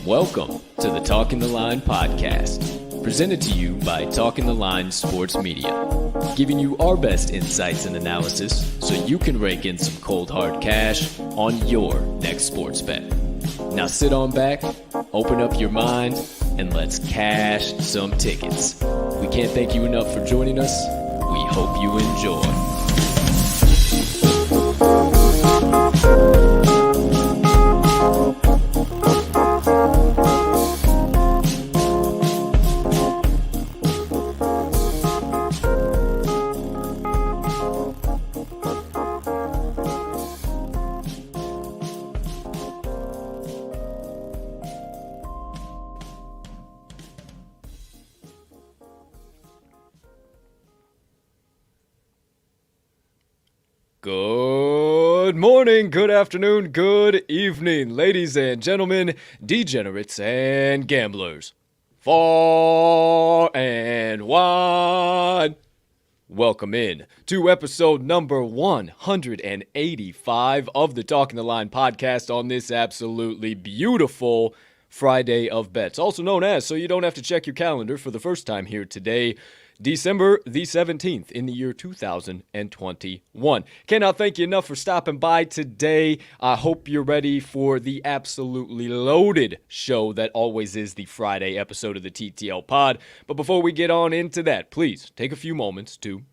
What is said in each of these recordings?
Welcome to the Talking the Line podcast, presented to you by Talking the Line Sports Media, giving you our best insights and analysis so you can rake in some cold hard cash on your next sports bet. Now sit on back, open up your mind, and let's cash some tickets. We can't thank you enough for joining us. We hope you enjoy. Good morning, good afternoon, good evening, ladies and gentlemen, degenerates and gamblers, far and wide. Welcome in to episode number 185 of the Talking the Line podcast on this absolutely beautiful Friday of Bets, also known as, so you don't have to check your calendar for the first time here today, December the 17th in the year 2021. Cannot thank you enough for stopping by today. I hope you're ready for the absolutely loaded show that always is the Friday episode of the TTL Pod. But before we get on into that, please take a few moments to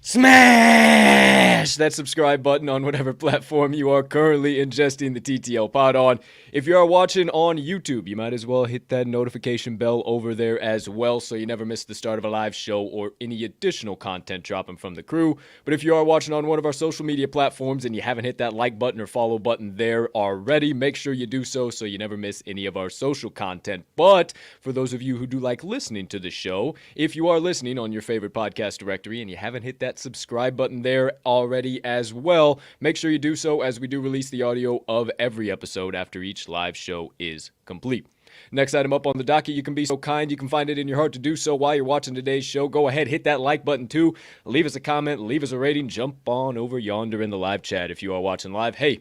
smash that subscribe button on whatever platform you are currently ingesting the TTL Pod on. If you are watching on YouTube, you might as well hit that notification bell over there as well so you never miss the start of a live show or any additional content dropping from the crew. But if you are watching on one of our social media platforms and you haven't hit that like button or follow button there already, make sure you do so you never miss any of our social content. But for those of you who do like listening to the show, if you are listening on your favorite podcast directory and you haven't hit that subscribe button there already as well, make sure you do so as we do release the audio of every episode after each live show is complete. Next item up on the docket, you can be so kind, you can find it in your heart to do so while you're watching today's show. Go ahead, hit that like button too, leave us a comment, leave us a rating, jump on over yonder in the live chat if you are watching live. Hey,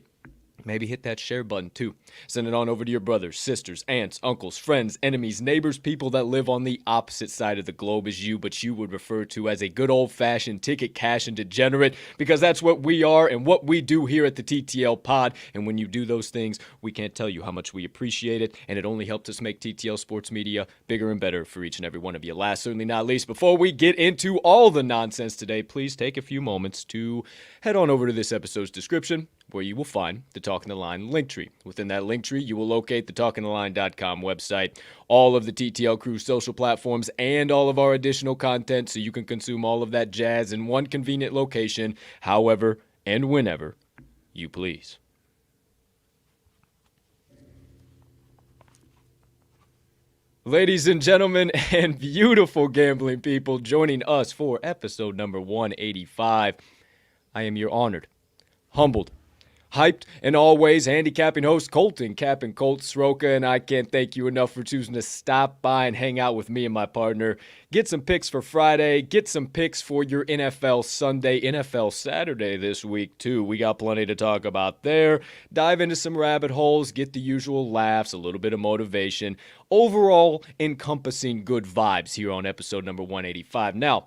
maybe hit that share button too. Send it on over to your brothers, sisters, aunts, uncles, friends, enemies, neighbors, people that live on the opposite side of the globe as you, but you would refer to as a good old-fashioned ticket cash and degenerate, because that's what we are and what we do here at the TTL Pod. And when you do those things, we can't tell you how much we appreciate it, and it only helps us make TTL Sports Media bigger and better for each and every one of you. Last, certainly not least, before we get into all the nonsense today, please take a few moments to head on over to this episode's description, where you will find the Talking the Line link tree. Within that link tree, you will locate the talkingtheline.com website, all of the TTL Crew social platforms, and all of our additional content so you can consume all of that jazz in one convenient location, however and whenever you please. Ladies and gentlemen and beautiful gambling people joining us for episode number 185, I am your honored, humbled, hyped, and always handicapping host, Colton Cap'n Colt Sroka, and I can't thank you enough for choosing to stop by and hang out with me and my partner. Get some picks for Friday, get some picks for your NFL Sunday, NFL Saturday this week too. We got plenty to talk about there. Dive into some rabbit holes, get the usual laughs, a little bit of motivation. Overall, encompassing good vibes here on episode number 185. Now,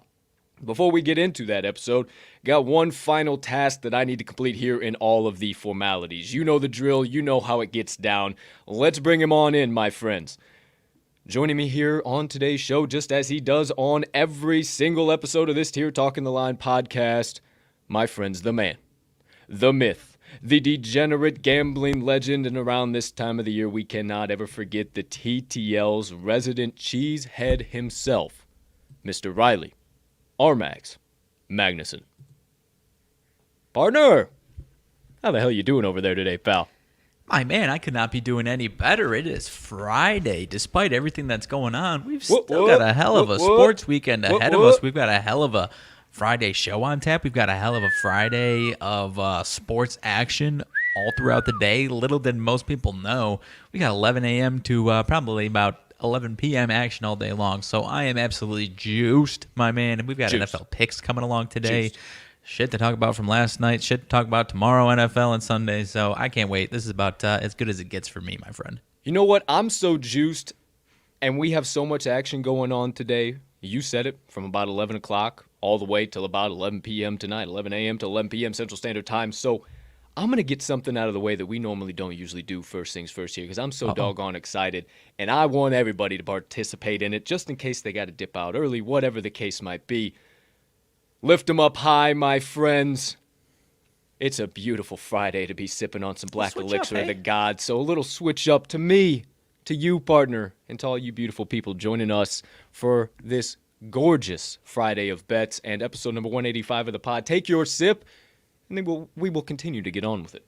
before we get into that episode, got one final task that I need to complete here in all of the formalities. You know the drill. You know how it gets down. Let's bring him on in, my friends. Joining me here on today's show, just as he does on every single episode of this here Talking the Line podcast, my friends, the man, the myth, the degenerate gambling legend, and around this time of the year, we cannot ever forget the TTL's resident cheesehead himself, Mr. Riley RMags Magnuson. Partner, how the hell you doing over there today, pal? My man, I could not be doing any better. It is Friday. Despite everything that's going on, we've still got a hell of a sports weekend ahead of us. We've got a hell of a Friday show on tap. We've got a hell of a Friday of sports action all throughout the day. Little did most people know, we got 11 a.m. to probably about 11 p.m. action all day long. So I am absolutely juiced, my man. And we've got NFL picks coming along today. Juiced. Shit to talk about from last night. Shit to talk about tomorrow, NFL and Sunday. So I can't wait. This is about as good as it gets for me, my friend. You know what? I'm so juiced, and we have so much action going on today. You said it, from about 11 o'clock all the way till about 11 p.m. tonight, 11 a.m. to 11 p.m. Central Standard Time. So I'm going to get something out of the way that we normally don't usually do first things first here because I'm so doggone excited, and I want everybody to participate in it just in case they got to dip out early, whatever the case might be. Lift them up high, my friends. It's a beautiful Friday to be sipping on some black elixir of the gods, so a little switch up to me, to you, partner, and to all you beautiful people joining us for this gorgeous Friday of bets and episode number 185 of the pod. Take your sip, and then we will continue to get on with it.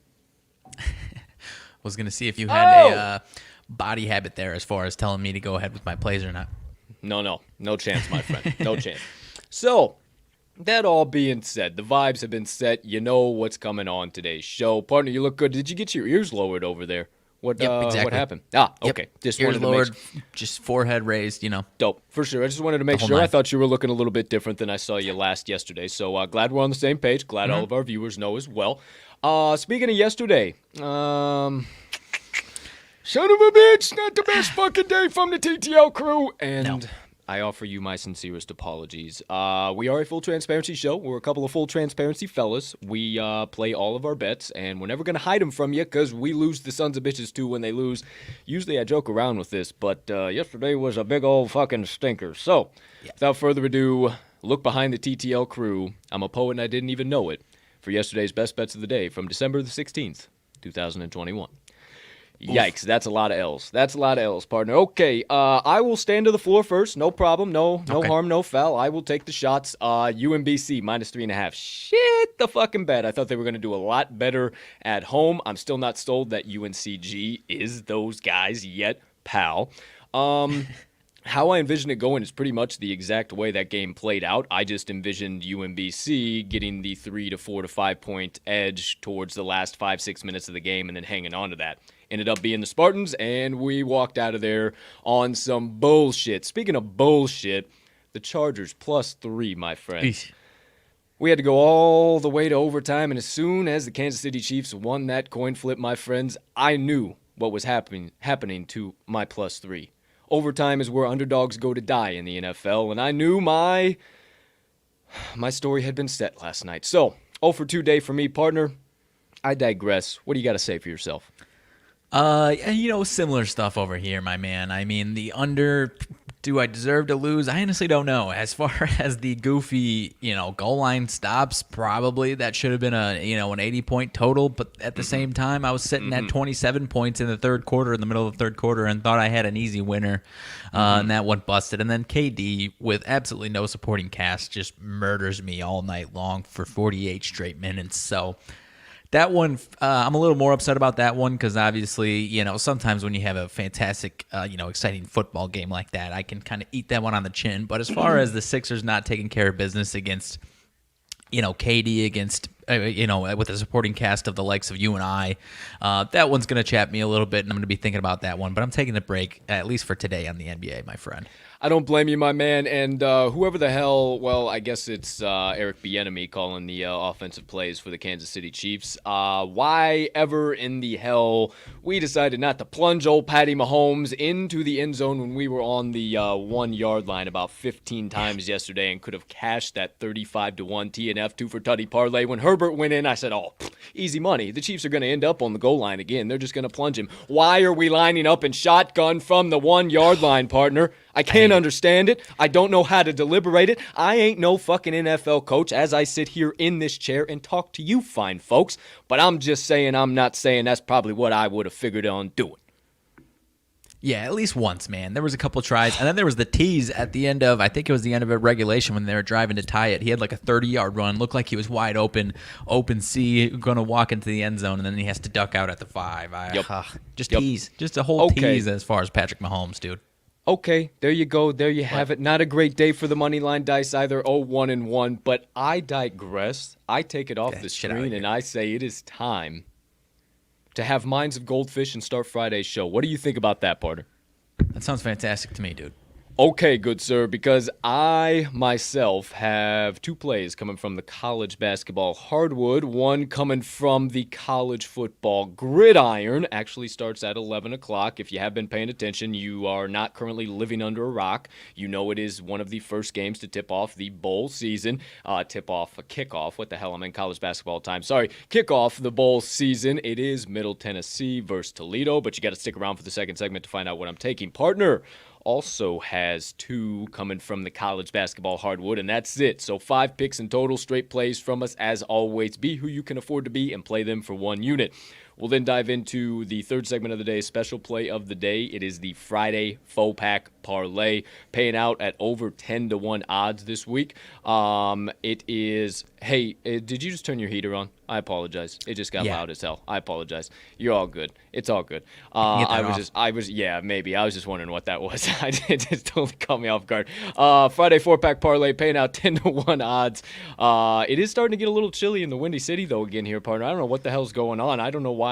Was going to see if you had a body habit there as far as telling me to go ahead with my plays or not. No chance, my friend. No chance. So, that all being said, the vibes have been set. You know what's coming on today's show. Partner, you look good. Did you get your ears lowered over there? Exactly. What happened? Okay. Just ears lowered, just forehead raised, Dope. For sure. I just wanted to make sure. I thought you were looking a little bit different than I saw you yesterday. So glad we're on the same page. Glad all of our viewers know as well. Speaking of yesterday, son of a bitch, not the best fucking day from the TTL crew. And I offer you my sincerest apologies. We are a full transparency show. We're a couple of full transparency fellas. We play all of our bets, and we're never going to hide them from you because we lose the sons of bitches too when they lose. Usually I joke around with this, but yesterday was a big old fucking stinker. So, without further ado, look behind the TTL crew. I'm a poet and I didn't even know it. For yesterday's best bets of the day from December the 16th, 2021. Yikes, that's a lot of L's. That's a lot of L's, partner. Okay, I will stand to the floor first. No problem. No harm, no foul. I will take the shots. UMBC, minus 3.5. Shit, the fucking bet. I thought they were going to do a lot better at home. I'm still not sold that UNCG is those guys yet, pal. How I envision it going is pretty much the exact way that game played out. I just envisioned UMBC getting the 3 to 4 to 5 point edge towards the last 5-6 minutes of the game and then hanging on to that. Ended up being the Spartans, and we walked out of there on some bullshit. Speaking of bullshit, the Chargers +3, my friend. Eesh. We had to go all the way to overtime, and as soon as the Kansas City Chiefs won that coin flip, my friends, I knew what was happening to my +3. Overtime is where underdogs go to die in the NFL, and I knew my story had been set last night. So, 0 for 2 day for me, partner. I digress. What do you got to say for yourself? Similar stuff over here, my man. I mean, the under Do I deserve to lose? I honestly don't know. As far as the goofy, goal line stops, probably that should have been an 80-point total. But at the same time, I was sitting at 27 points in the third quarter, in the middle of the third quarter, and thought I had an easy winner, and that one busted. And then KD, with absolutely no supporting cast, just murders me all night long for 48 straight minutes. So that one, I'm a little more upset about that one because obviously, sometimes when you have a fantastic, exciting football game like that, I can kind of eat that one on the chin. But as far as the Sixers not taking care of business against, KD against, with a supporting cast of the likes of you and I, that one's going to chap me a little bit, and I'm going to be thinking about that one. But I'm taking a break, at least for today, on the NBA, my friend. I don't blame you, my man. And whoever the hell, well, I guess it's Eric Bieniemy calling the offensive plays for the Kansas City Chiefs. Why ever in the hell we decided not to plunge old Patty Mahomes into the end zone when we were on the 1 yard line about 15 times yesterday and could have cashed that 35-1 TNF 2 for Tutty parlay. When Herbert went in, I said, easy money. The Chiefs are going to end up on the goal line again. They're just going to plunge him. Why are we lining up in shotgun from the 1 yard line, partner? I can't understand it. I don't know how to deliberate it. I ain't no fucking NFL coach as I sit here in this chair and talk to you fine folks. But I'm just saying, I'm not saying that's probably what I would have figured on doing. Yeah, at least once, man. There was a couple of tries, and then there was the tease at the end of, I think it was the end of a regulation when they were driving to tie it. He had like a 30-yard run, looked like he was wide open C, going to walk into the end zone, and then he has to duck out at the 5. Tease. Just a whole tease as far as Patrick Mahomes, dude. Okay, there you go. There you have it. Not a great day for the Moneyline Dice either. 1-1. But I digress. I take it off the screen and I say it is time to have Minds of Goldfish and start Friday's show. What do you think about that, partner? That sounds fantastic to me, dude. Okay, good sir, because I myself have 2 plays coming from the college basketball hardwood. One coming from the college football gridiron. Actually starts at 11 o'clock. If you have been paying attention, you are not currently living under a rock. You know it is one of the first games to tip off the bowl season. Kickoff. What the hell? I'm in college basketball time. Sorry. Kickoff the bowl season. It is Middle Tennessee versus Toledo, but you got to stick around for the second segment to find out what I'm taking. Partner also has 2 coming from the college basketball hardwood, and that's it. So 5 picks in total, straight plays from us as always. Be who you can afford to be and play them for 1 unit. We'll then dive into the third segment of the day, special play of the day. It is the Friday Four Pack Parlay, paying out at over 10-1 odds this week. It is, hey, did you just turn your heater on? I apologize. It just got loud as hell. I apologize. You're all good. It's all good. I was just wondering what that was. It just totally caught me off guard. Friday Four Pack Parlay, paying out 10-1 odds. It is starting to get a little chilly in the Windy City though again here, partner. I don't know what the hell's going on. I don't know why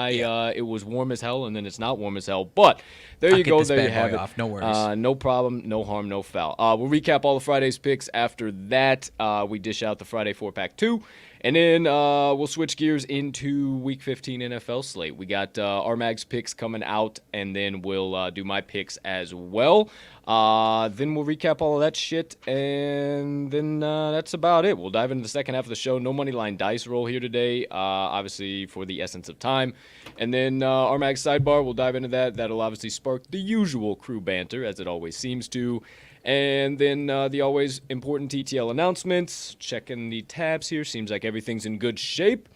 it was warm as hell and then it's not warm as hell. But there you go. There you have it. Off. No worries. No problem. No harm. No foul. We'll recap all of Friday's picks. After that, we dish out the Friday Four Pack 2. And then we'll switch gears into Week 15 NFL slate. We got RMags picks coming out, and then we'll do my picks as well. Then we'll recap all of that shit, and then that's about it. We'll dive into the second half of the show. No Moneyline Dice roll here today, obviously for the essence of time. And then RMags Sidebar, we'll dive into that. That'll obviously spark the usual crew banter, as it always seems to. And then the always important TTL announcements. Checking the tabs here. Seems like everything's in good shape.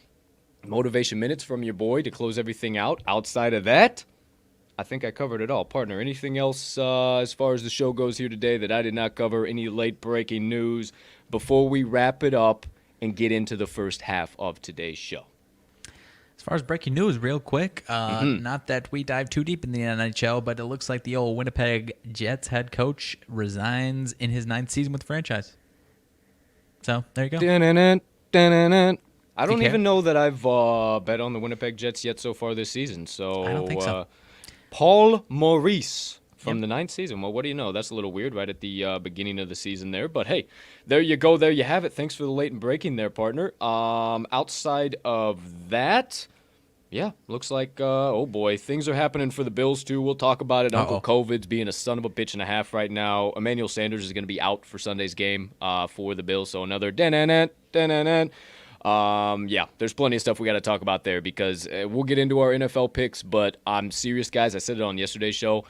Motivation minutes from your boy to close everything out. Outside of that, I think I covered it all. Partner, anything else as far as the show goes here today that I did not cover? Any late breaking news before we wrap it up and get into the first half of today's show? As far as breaking news, real quick, not that we dive too deep in the NHL, but it looks like the old Winnipeg Jets head coach resigns in his 9th season with the franchise. So, there you go. I don't even know that I've bet on the Winnipeg Jets yet so far this season. So, I don't think so. Paul Maurice from the 9th season. Well, what do you know? That's a little weird right at the beginning of the season there. But, hey, there you go. There you have it. Thanks for the late and breaking there, partner. Outside of that, yeah, looks like, oh, boy, things are happening for the Bills, too. We'll talk about it. Uncle COVID's being a son of a bitch and a half right now. Emmanuel Sanders is going to be out for Sunday's game for the Bills. So another yeah, there's plenty of stuff we got to talk about there because we'll get into our NFL picks, but I'm serious, guys. I said it on yesterday's show.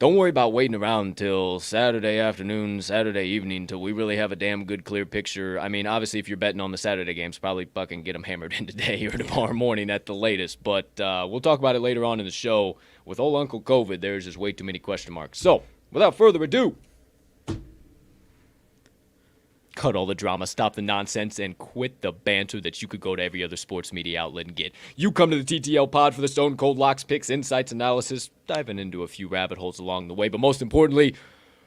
Don't worry about waiting around until Saturday afternoon, Saturday evening, until we really have a damn good, clear picture. I mean, obviously, if you're betting on the Saturday games, probably fucking get them hammered in today or tomorrow morning at the latest. But we'll talk about it later on in the show. With old Uncle COVID, there's just way too many question marks. So, without further ado, cut all the drama, stop the nonsense, and quit the banter that you could go to every other sports media outlet and get. You come to the TTL Pod for the Stone Cold Locks, picks, insights, analysis, diving into a few rabbit holes along the way, but most importantly,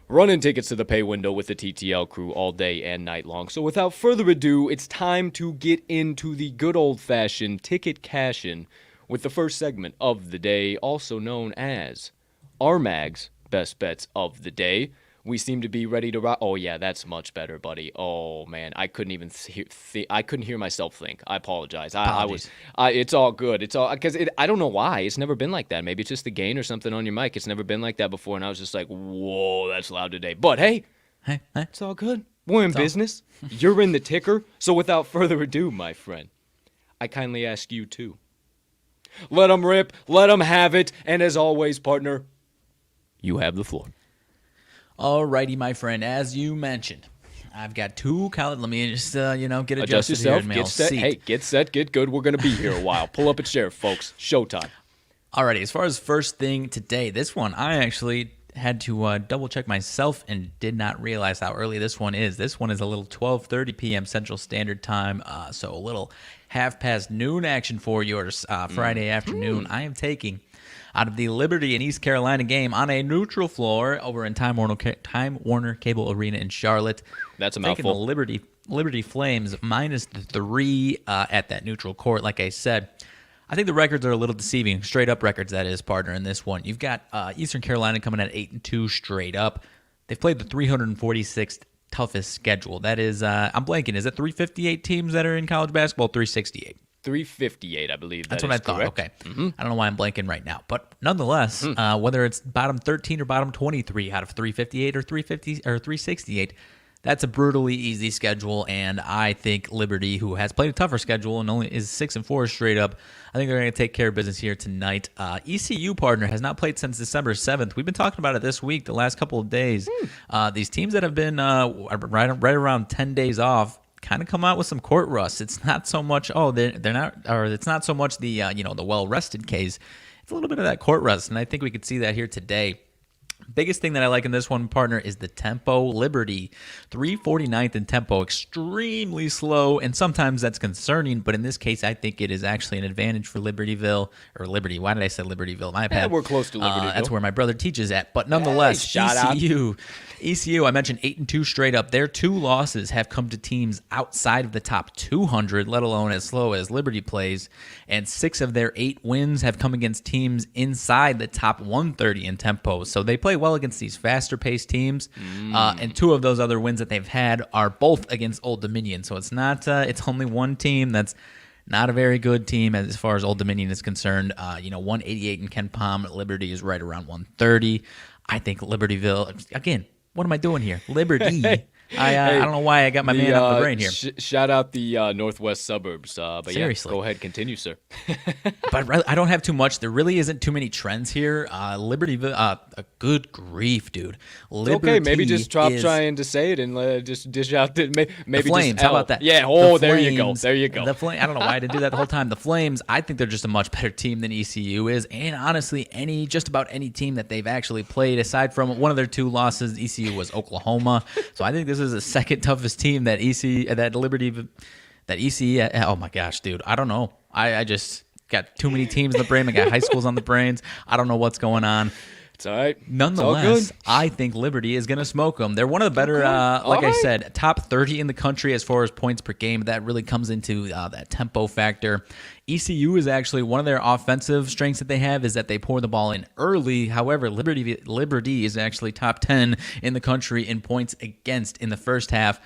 running tickets to the pay window with the TTL crew all day and night long. So without further ado, it's time to get into the good old-fashioned ticket cash-in with the first segment of the day, also known as RMags Best Bets of the Day. We seem to be ready to rock. Oh yeah, that's much better, buddy. Oh man, I couldn't even I couldn't hear myself think. I apologize. It's all good. It's all because I don't know why. It's never been like that. Maybe it's just the gain or something on your mic. It's never been like that before, and I was just like, whoa, that's loud today. But hey, it's all good. We're in business. You're in the ticker. So without further ado, my friend, I kindly ask you to let them rip, let them have it, and as always, partner, you have the floor. Alrighty, my friend. As you mentioned, I've got two college. Let me just, get adjusted Adjust yourself, here in my get set. seat. Hey, get set, get good. We're going to be here a while. Pull up a chair, folks. Showtime. Alrighty, as far as first thing today, this one I actually had to double check myself and did not realize how early this one is. This one is a little 12:30 p.m. Central Standard Time, so a little half past noon action for yours Friday afternoon. I am taking out of the Liberty and East Carolina game on a neutral floor over in Time Warner Cable Arena in Charlotte. That's a taking mouthful. The Liberty Flames -3 at that neutral court. Like I said, I think the records are a little deceiving. Straight up records, that is, partner, in this one. You've got Eastern Carolina coming at 8-2 straight up. They've played the 346th toughest schedule. That is, I'm blanking. Is it 358 teams that are in college basketball? 368. 358, I believe. That's what I thought. Correct. Okay. I don't know why I'm blanking right now. But nonetheless, whether it's bottom 13 or bottom 23 out of 358 or 350 or 368, that's a brutally easy schedule. And I think Liberty, who has played a tougher schedule and only is 6-4 straight up, I think they're going to take care of business here tonight. ECU, partner, has not played since December 7th. We've been talking about it this week, the last couple of days. These teams that have been right around 10 days off kind of come out with some court rust. It's not so much they're not, or it's not so much the the well rested case. It's a little bit of that court rust, and I think we could see that here today. Biggest thing that I like in this one, partner, is the tempo. Liberty, 349th in tempo, extremely slow, and sometimes that's concerning, but in this case, I think it is actually an advantage for Libertyville, or Liberty. Why did I say Libertyville? My bad. We're close to Libertyville. That's where my brother teaches at, but nonetheless, ECU, I mentioned 8-2 straight up. Their two losses have come to teams outside of the top 200, let alone as slow as Liberty plays, and 6 of their 8 wins have come against teams inside the top 130 in tempo, so they play well against these faster-paced teams, and 2 of those other wins that they've had are both against Old Dominion. So it's not it's only one team that's not a very good team as far as Old Dominion is concerned. 188 in Ken Palm. Liberty is right around 130. I think Libertyville, again, what am I doing here? Liberty. I don't know why I got my man on the brain here. Shout out the northwest suburbs. But seriously. Yeah, go ahead, continue, sir. But I don't have too much. There really isn't too many trends here. Libertyville, good grief, dude. Liberty okay, maybe just stop trying to say it and just dish out maybe the Flames. How about that? Yeah. There you go. There you go. The Flames. I don't know why I didn't do that the whole time. The Flames. I think they're just a much better team than ECU is, and honestly, just about any team that they've actually played, aside from one of their 2 losses, ECU was Oklahoma. So I think this is the second toughest team that ECE. Oh my gosh, dude. I don't know. I just got too many teams in the brain. I got high schools on the brains. I don't know what's going on. It's all right. Nonetheless, I think Liberty is going to smoke them. They're one of the better, I said, top 30 in the country as far as points per game. That really comes into that tempo factor. ECU is actually one of their offensive strengths that they have is that they pour the ball in early. However, Liberty is actually top 10 in the country in points against in the first half.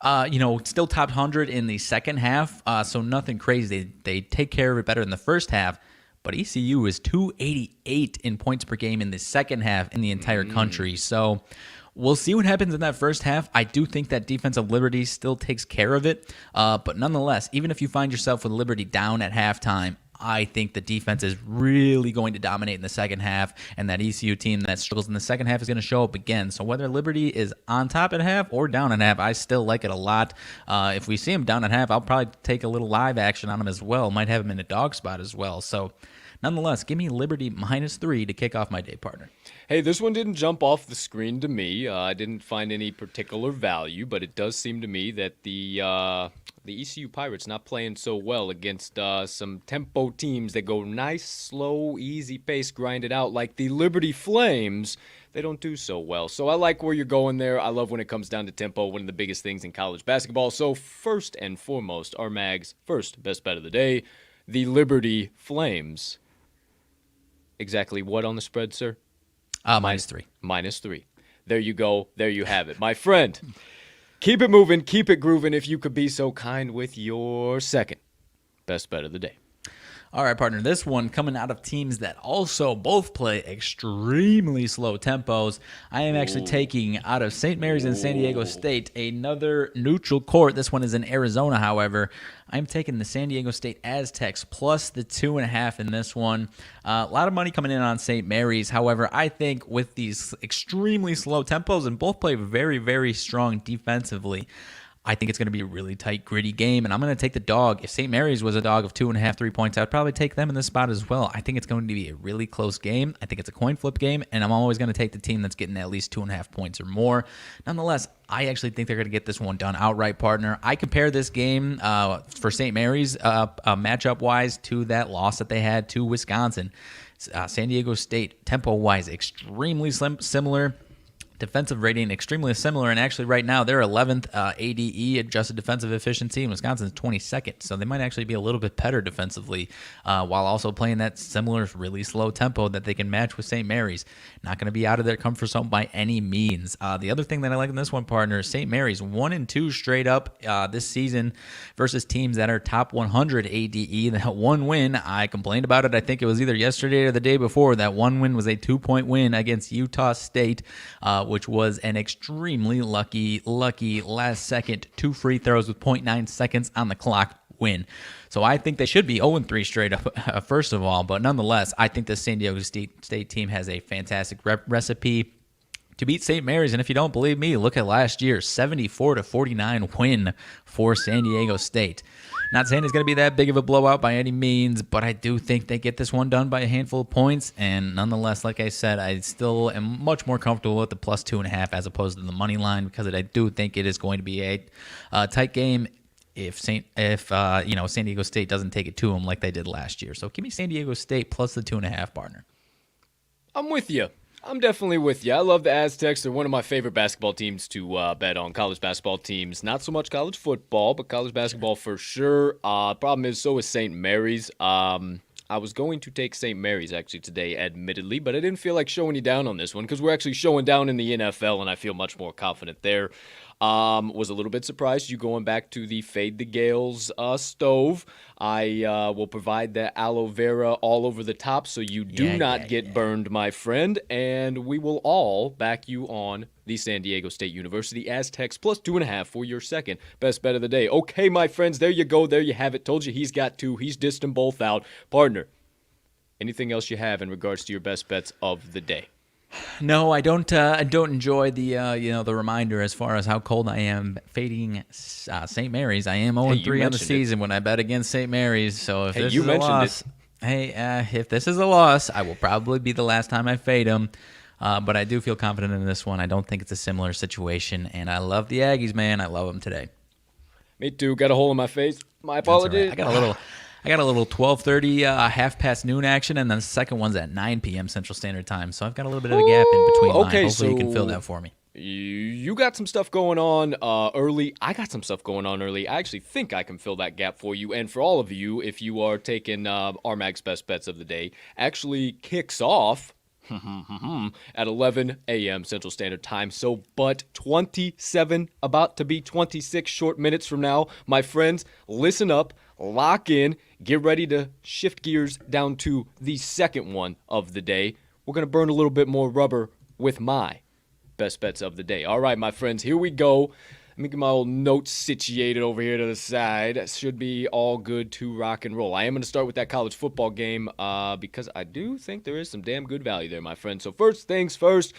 Still top 100 in the second half, so nothing crazy. They take care of it better in the first half. But ECU is 288 in points per game in the second half in the entire country. So we'll see what happens in that first half. I do think that defensive Liberty still takes care of it. But nonetheless, even if you find yourself with Liberty down at halftime, I think the defense is really going to dominate in the second half, and that ECU team that struggles in the second half is going to show up again. So whether Liberty is on top at half or down at half, I still like it a lot. If we see him down at half, I'll probably take a little live action on him as well. Might have him in a dog spot as well. So nonetheless, give me Liberty -3 to kick off my day, partner. Hey, this one didn't jump off the screen to me. I didn't find any particular value, but it does seem to me that the ECU Pirates not playing so well against some tempo teams that go nice, slow, easy pace, grind it out like the Liberty Flames. They don't do so well. So I like where you're going there. I love when it comes down to tempo, one of the biggest things in college basketball. So first and foremost, RMags, first best bet of the day, the Liberty Flames. Exactly what on the spread, sir? -3. -3. There you go. There you have it. My friend, keep it moving, keep it grooving if you could be so kind with your second best bet of the day. All right, partner, this one coming out of teams that also both play extremely slow tempos. I am actually taking out of St. Mary's and San Diego State another neutral court. This one is in Arizona, however. I'm taking the San Diego State Aztecs plus the 2.5 in this one. A lot of money coming in on St. Mary's. However, I think with these extremely slow tempos and both play very, very strong defensively, I think it's going to be a really tight, gritty game, and I'm going to take the dog. If St. Mary's was a dog of 2.5, 3 points, I'd probably take them in this spot as well. I think it's going to be a really close game. I think it's a coin flip game, and I'm always going to take the team that's getting at least 2.5 points or more. Nonetheless, I actually think they're going to get this one done outright, partner. I compare this game for St. Mary's matchup-wise to that loss that they had to Wisconsin. San Diego State, tempo-wise, extremely similar. Defensive rating extremely similar, and actually right now they're 11th ADE, adjusted defensive efficiency, and Wisconsin's 22nd, so they might actually be a little bit better defensively while also playing that similar really slow tempo that they can match with St. Mary's. Not going to be out of their comfort zone by any means. The other thing that I like in this one, partner, St. Mary's 1-2 straight up this season versus teams that are top 100 ADE. That one win, I complained about it, I think it was either yesterday or the day before. That one win was a 2-point win against Utah State, which was an extremely lucky last second 2 free throws with 0.9 seconds on the clock win. So I think they should be 0-3 straight up, first of all. But nonetheless, I think the San Diego State team has a fantastic recipe to beat St. Mary's. And if you don't believe me, look at last year's 74-49 win for San Diego State. Not saying it's going to be that big of a blowout by any means, but I do think they get this one done by a handful of points. And nonetheless, like I said, I still am much more comfortable with the plus 2.5 as opposed to the money line, because I do think it is going to be a tight game if San Diego State doesn't take it to them like they did last year. So give me San Diego State plus the 2.5, partner. I'm with you. I'm definitely with you. I love the Aztecs. They're one of my favorite basketball teams to bet on. College basketball teams. Not so much college football, but college basketball for sure. Problem is, so is St. Mary's. I was going to take St. Mary's actually today, admittedly, but I didn't feel like showing you down on this one because we're actually showing down in the NFL, and I feel much more confident there. Was a little bit surprised you going back to the Fade the Gales stove. I will provide the aloe vera all over the top so you do not get burned, my friend. And we will all back you on the San Diego State University Aztecs plus 2.5 for your second best bet of the day. Okay, my friends, there you go. There you have it. Told you he's got two. He's dissed them both out. Partner, anything else you have in regards to your best bets of the day? No, I don't. I don't enjoy the the reminder as far as how cold I am fading St. Mary's. I am 0-3 on the season when I bet against St. Mary's. So if this is a loss, if this is a loss, I will probably be the last time I fade them. But I do feel confident in this one. I don't think it's a similar situation, and I love the Aggies, man. I love them today. Me too. Got a hole in my face. My apologies. Right. I got a little 12:30 half past noon action, and then the second one's at 9 p.m. Central Standard Time. So I've got a little bit of a gap in between mine. Hopefully you can fill that for me. You got some stuff going on early. I got some stuff going on early. I actually think I can fill that gap for you. And for all of you, if you are taking RMags Best Bets of the Day, actually kicks off at 11 a.m. Central Standard Time. So, but 27, about to be 26 short minutes from now, my friends, listen up, lock in, get ready to shift gears down to the second one of the day. We're going to burn a little bit more rubber with my best bets of the day. All right, my friends, here we go. Let me get my old notes situated over here to the side. Should be all good to rock and roll. I am going to start with that college football game because I do think there is some damn good value there, my friend. So first things first,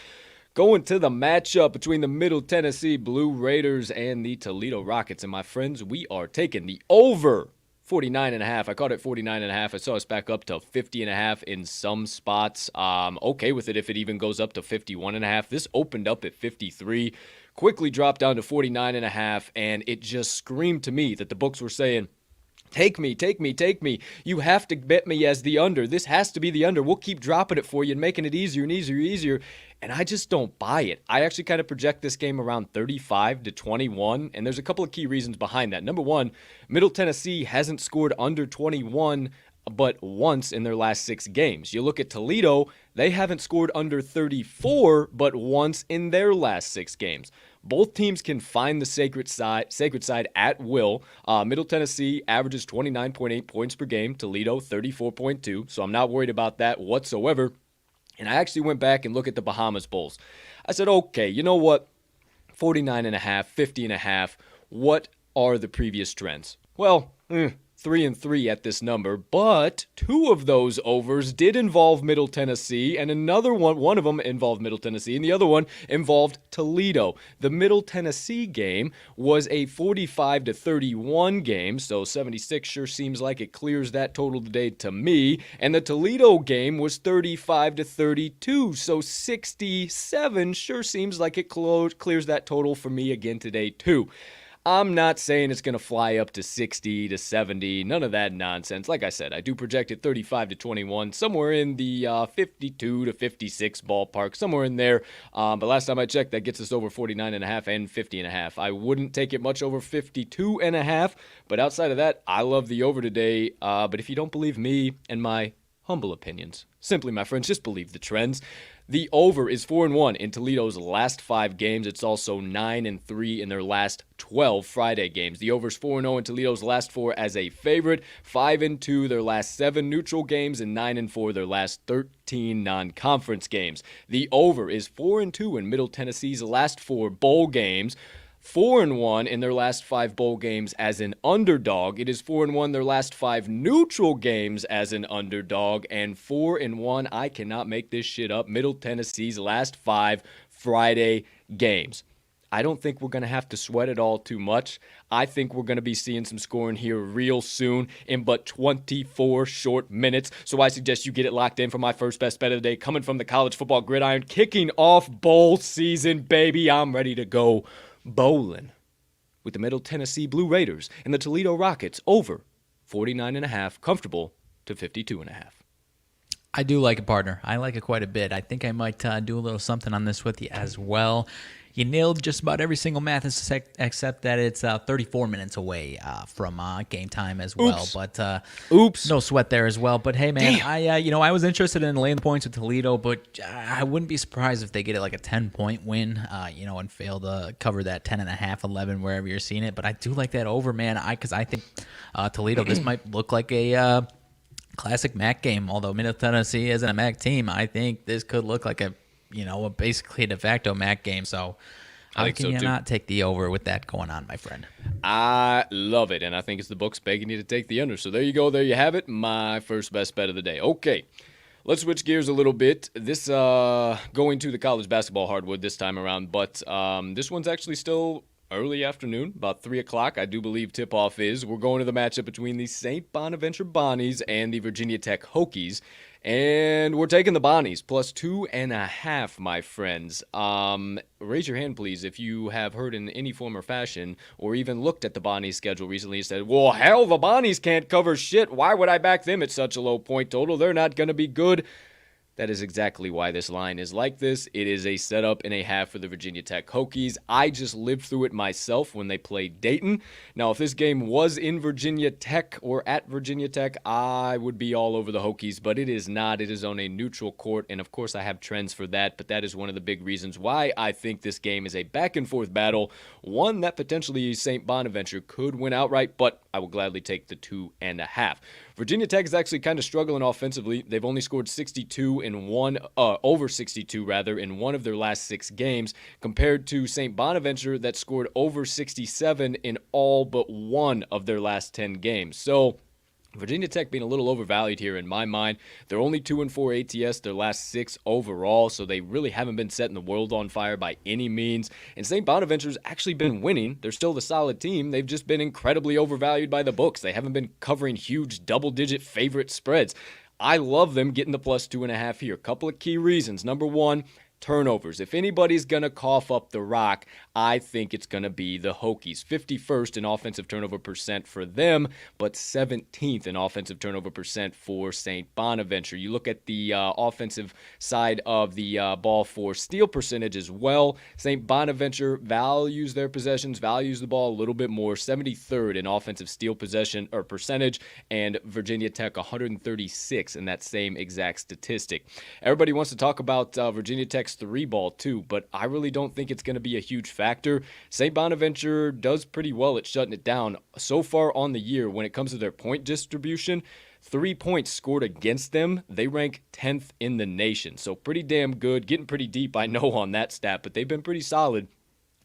going to the matchup between the Middle Tennessee Blue Raiders and the Toledo Rockets. And my friends, we are taking the over 49.5. I caught it 49.5. I saw us back up to 50.5 in some spots. Okay with it if it even goes up to 51.5. This opened up at 53, quickly dropped down to 49.5, and it just screamed to me that the books were saying, take me, take me, take me. You have to bet me as the under. This has to be the under. We'll keep dropping it for you and making it easier and easier and easier. And I just don't buy it. I actually kind of project this game around 35-21, and there's a couple of key reasons behind that. Number one, Middle Tennessee hasn't scored under 21 but once in their last 6 games. You look at Toledo, they haven't scored under 34 but once in their last 6 games. Both teams can find the sacred side at will. Middle Tennessee averages 29.8 points per game. Toledo, 34.2. So I'm not worried about that whatsoever. And I actually went back and looked at the Bahamas Bowls. I said, okay, you know what? 49.5, 50.5. What are the previous trends? Well, 3-3 at this number, but 2 of those overs did involve Middle Tennessee, and another one of them involved Middle Tennessee, and the other one involved Toledo. The Middle Tennessee game was a 45-31 game, so 76 sure seems like it clears that total today to me, and the Toledo game was 35-32, so 67 sure seems like it clears that total for me again today too. I'm not saying it's going to fly up to 60 to 70, none of that nonsense. Like I said, I do project it 35-21, somewhere in the 52 to 56 ballpark, somewhere in there. But last time I checked, that gets us over 49.5 and 50.5. I wouldn't take it much over 52.5, but outside of that, I love the over today. But if you don't believe me and my humble opinions, simply, my friends, just believe the trends. The over is 4-1 in Toledo's last 5 games. It's also 9-3 in their last 12 Friday games. The over is 4-0 in Toledo's last 4 as a favorite, 5-2 their last 7 neutral games, and 9-4 their last 13 non-conference games. The over is 4-2 in Middle Tennessee's last 4 bowl games. 4-1 in their last 5 bowl games as an underdog. It is 4-1 their last 5 neutral games as an underdog. And 4-1, I cannot make this shit up, Middle Tennessee's last 5 Friday games. I don't think we're going to have to sweat it all too much. I think we're going to be seeing some scoring here real soon in but 24 short minutes. So I suggest you get it locked in for my first best bet of the day, coming from the college football gridiron, kicking off bowl season, baby. I'm ready to go bowling with the Middle Tennessee Blue Raiders and the Toledo Rockets over 49.5, comfortable to 52.5. I do like it, partner. I like it quite a bit. I think I might do a little something on this with you as well. You nailed just about every single math except that it's 34 minutes away from game time as well. Oops. But Oops. No sweat there as well. But hey, man, I was interested in laying the points with Toledo, but I wouldn't be surprised if they get it like a 10-point win, and fail to cover that 10.5, 11 wherever you're seeing it. But I do like that over, man. Because I think Toledo, this might look like a classic MAC game. Although Middle Tennessee isn't a MAC team, I think this could look like a basically de facto MAC game. So how can you not take the over with that going on, my friend? I love it, and I think it's the books begging you to take the under. So there you go. There you have it. My first best bet of the day. Okay, let's switch gears a little bit. This going to the college basketball hardwood this time around, but this one's actually still early afternoon, about 3 o'clock. I do believe tip-off is. We're going to the matchup between the St. Bonaventure Bonnies and the Virginia Tech Hokies. And we're taking the Bonnies plus 2.5, my friends. Raise your hand, please, if you have heard in any form or fashion or even looked at the Bonnies schedule recently and said, well, hell, the Bonnies can't cover shit. Why would I back them at such a low point total? They're not going to be good. That is exactly why this line is like this. It is a setup and a half for the Virginia Tech Hokies. I just lived through it myself when they played Dayton. Now, if this game was in Virginia Tech or at Virginia Tech, I would be all over the Hokies, but it is not. It is on a neutral court, and of course I have trends for that, but that is one of the big reasons why I think this game is a back-and-forth battle, one that potentially St. Bonaventure could win outright, but I will gladly take the 2.5. Virginia Tech is actually kind of struggling offensively. They've only scored 62 in over 62 rather, in one of their last 6 games, compared to St. Bonaventure that scored over 67 in all but one of their last 10 games. So Virginia Tech being a little overvalued here in my mind. They're only 2-4 ATS, their last 6 overall, so they really haven't been setting the world on fire by any means. And St. Bonaventure's actually been winning. They're still the solid team. They've just been incredibly overvalued by the books. They haven't been covering huge double-digit favorite spreads. I love them getting the plus 2.5 here. Couple of key reasons. Number one, turnovers. If anybody's going to cough up the rock, I think it's going to be the Hokies. 51st in offensive turnover percent for them, but 17th in offensive turnover percent for St. Bonaventure. You look at the offensive side of the ball for steal percentage as well. St. Bonaventure values their possessions, values the ball a little bit more. 73rd in offensive steal possession or percentage, and Virginia Tech 136 in that same exact statistic. Everybody wants to talk about Virginia Tech's 3-ball too, but I really don't think it's going to be a huge factor. St. Bonaventure does pretty well at shutting it down. So far on the year, when it comes to their point distribution, 3 points scored against them, they rank 10th in the nation. So pretty damn good. Getting pretty deep, I know, on that stat, but they've been pretty solid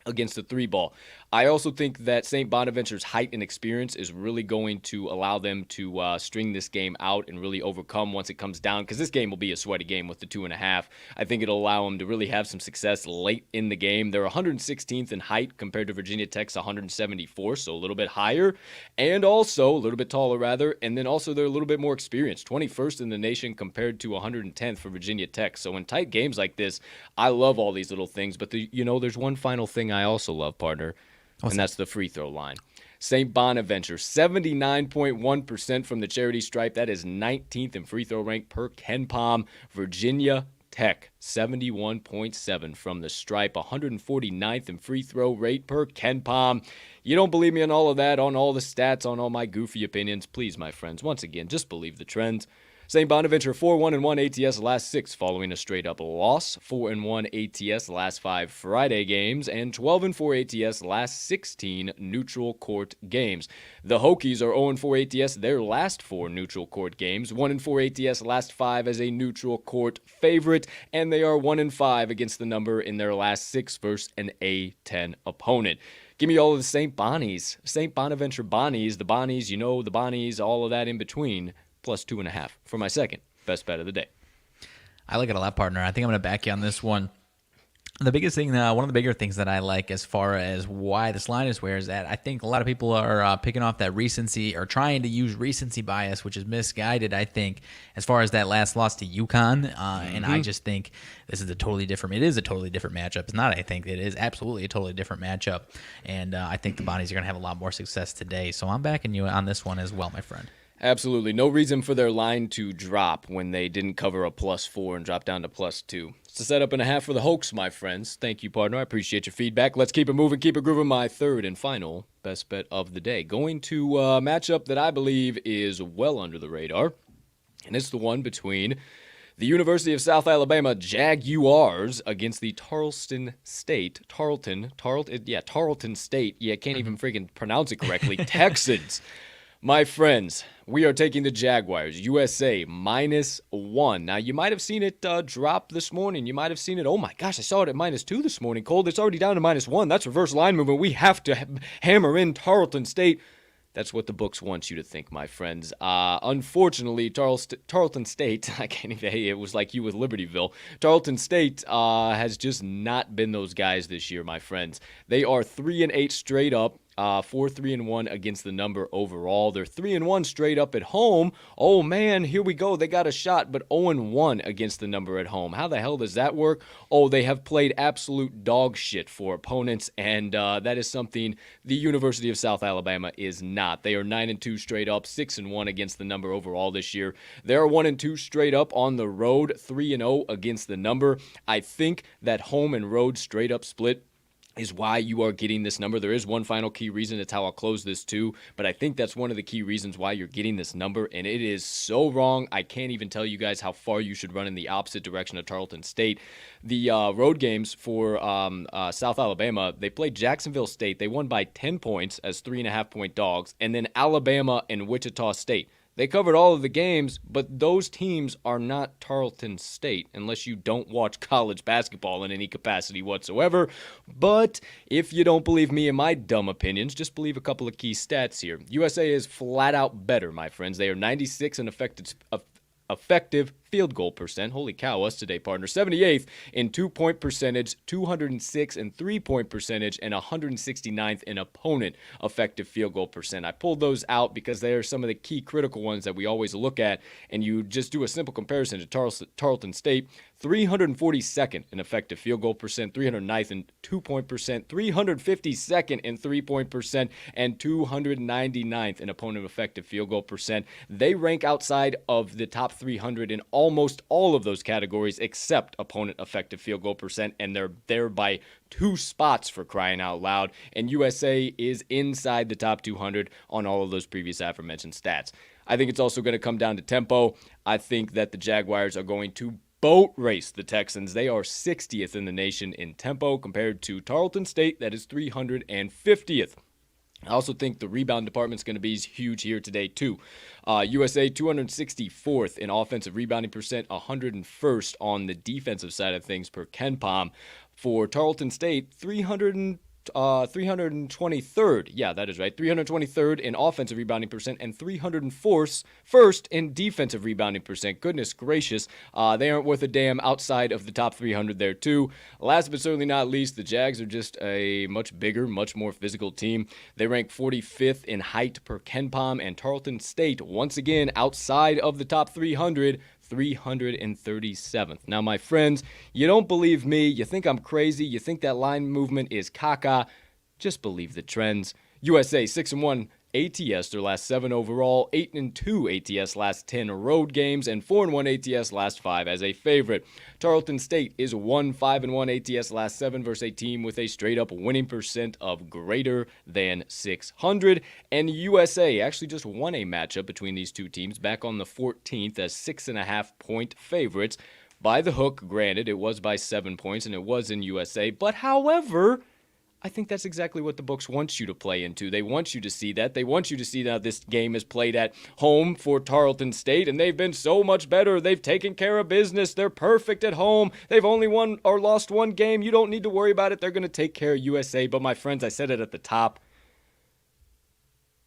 against the 3-ball. I also think that St. Bonaventure's height and experience is really going to allow them to string this game out and really overcome once it comes down, because this game will be a sweaty game with the 2.5. I think it'll allow them to really have some success late in the game. They're 116th in height compared to Virginia Tech's 174, so a little bit higher, and also a little bit taller rather, and then also they're a little bit more experienced, 21st in the nation compared to 110th for Virginia Tech. So in tight games like this, I love all these little things, but there's one final thing I also love, partner, and that's the free throw line. St. Bonaventure, 79.1% from the charity stripe. That is 19th in free throw rank per KenPom. Virginia Tech, 71.7 from the stripe, 149th in free throw rate per KenPom. You don't believe me on all of that, on all the stats, on all my goofy opinions? Please, my friends, once again, just believe the trends. St. Bonaventure 4-1-1 ATS last 6 following a straight-up loss, 4-1 ATS last 5 Friday games, and 12-4 ATS last 16 neutral court games. The Hokies are 0-4 ATS their last 4 neutral court games, 1-4 ATS last 5 as a neutral court favorite, and they are 1-5 against the number in their last 6 versus an A10 opponent. Give me all of the St. Bonnies, St. Bonaventure Bonnies, the Bonnies, the Bonnies, all of that in between, plus 2.5 for my second best bet of the day. I like it a lot, partner. I think I'm going to back you on this one. The biggest thing, one of the bigger things that I like as far as why this line is where is that I think a lot of people are picking off that recency or trying to use recency bias, which is misguided, I think, as far as that last loss to UConn. And I just think this is it is a totally different matchup. It's not, I think. It is absolutely a totally different matchup. And I think the Bonnies are going to have a lot more success today. So I'm backing you on this one as well, my friend. Absolutely. No reason for their line to drop when they didn't cover a +4 and drop down to +2. It's a 7.5 for the Hoks, my friends. Thank you, partner. I appreciate your feedback. Let's keep it moving, keep it grooving. My third and final best bet of the day. Going to a matchup that I believe is well under the radar, and it's the one between the University of South Alabama Jaguars against the Tarleton State. Tarleton State. Yeah, I can't even freaking pronounce it correctly. Texans. My friends, we are taking the Jaguars, USA, -1. Now, you might have seen it drop this morning. You might have seen it. Oh, my gosh, I saw it at -2 this morning. Cold, it's already down to -1. That's reverse line movement. We have to hammer in Tarleton State. That's what the books want you to think, my friends. Unfortunately, Tarleton State, I can't even, hey, it was like you with Libertyville. Tarleton State has just not been those guys this year, my friends. They are 3-8 straight up. 4-3-1 against the number overall. They're 3-1 straight up at home. Oh man, here we go. They got a shot, but 0-1 against the number at home. How the hell does that work? Oh, they have played absolute dog shit for opponents, and that is something the University of South Alabama is not. They are 9-2 straight up, 6-1 against the number overall this year. They're 1-2 straight up on the road, 3-0 against the number. I think that home and road straight up split is why you are getting this number. There is one final key reason. It's how I'll close this too. But I think that's one of the key reasons why you're getting this number. And it is so wrong. I can't even tell you guys how far you should run in the opposite direction of Tarleton State. The road games for South Alabama, they played Jacksonville State. They won by 10 points as 3.5-point dogs. And then Alabama and Wichita State. They covered all of the games, but those teams are not Tarleton State unless you don't watch college basketball in any capacity whatsoever. But if you don't believe me and my dumb opinions, just believe a couple of key stats here. USA is flat out better, my friends. They are 96 in effective field goal percent. Holy cow, us today, partner. 78th in 2-point percentage, 206 in 3-point percentage, and 169th in opponent effective field goal percent. I pulled those out because they are some of the key critical ones that we always look at, and you just do a simple comparison to Tarleton State. 342nd in effective field goal percent, 309th in 2-point percent, 352nd in 3-point percent, and 299th in opponent effective field goal percent. They rank outside of the top 300 in almost all of those categories except opponent effective field goal percent, and they're there by 2 spots, for crying out loud. And USA is inside the top 200 on all of those previous aforementioned stats. I think it's also going to come down to tempo. I think that the Jaguars are going to boat race the Texans. They are 60th in the nation in tempo compared to Tarleton State, that is 350th. I also think the rebound department's going to be huge here today, too. USA 264th in offensive rebounding percent, 101st on the defensive side of things per KenPom. For Tarleton State, 323rd. Yeah, that is right. 323rd in offensive rebounding percent and 304th in defensive rebounding percent. Goodness gracious. They aren't worth a damn outside of the top 300 there, too. Last but certainly not least, the Jags are just a much bigger, much more physical team. They rank 45th in height per KenPom, and Tarleton State, once again, outside of the top 300, 337th. Now, my friends, you don't believe me, you think I'm crazy, you think that line movement is caca, just believe the trends. USA 6-1 ATS their last 7 overall, 8-2 ATS last 10 road games, and 4-1 ATS last 5 as a favorite. Tarleton State is 5-1 ATS last 7 versus a team with a straight-up winning percent of greater than 600. And USA actually just won a matchup between these two teams back on the 14th as 6.5-point favorites. By the hook, granted, it was by 7 points, and it was in USA. But however, I think that's exactly what the books want you to play into. They want you to see that. They want you to see that this game is played at home for Tarleton State, and they've been so much better. They've taken care of business. They're perfect at home. They've only won or lost 1 game. You don't need to worry about it. They're going to take care of USA. But my friends, I said it at the top.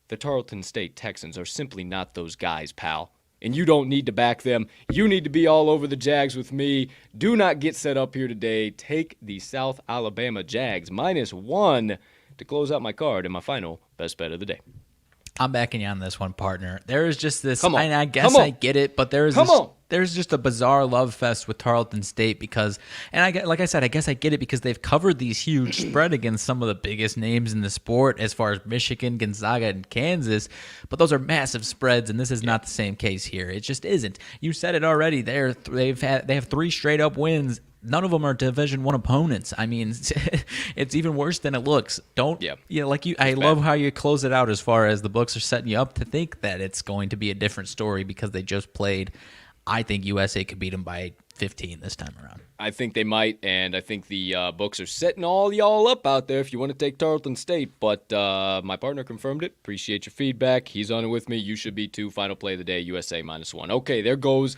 The Tarleton State Texans are simply not those guys, pal. And you don't need to back them. You need to be all over the Jags with me. Do not get set up here today. Take the South Alabama Jags -1 to close out my card in my final best bet of the day. I'm backing you on this one, partner. There is just this, Come on. and I guess I get it, but there's just a bizarre love fest with Tarleton State because, and like I said, I guess I get it because they've covered these huge spread against some of the biggest names in the sport as far as Michigan, Gonzaga, and Kansas, but those are massive spreads, and this is not the same case here. It just isn't. You said it already. They have 3 straight up wins. None of them are Division I opponents. I mean, it's even worse than it looks. I love how you close it out as far as the books are setting you up to think that it's going to be a different story because they just played. I think USA could beat them by 15 this time around. I think they might, and I think the books are setting all y'all up out there if you want to take Tarleton State. But my partner confirmed it. Appreciate your feedback. He's on it with me. You should be too. Final play of the day, USA -1. Okay, there goes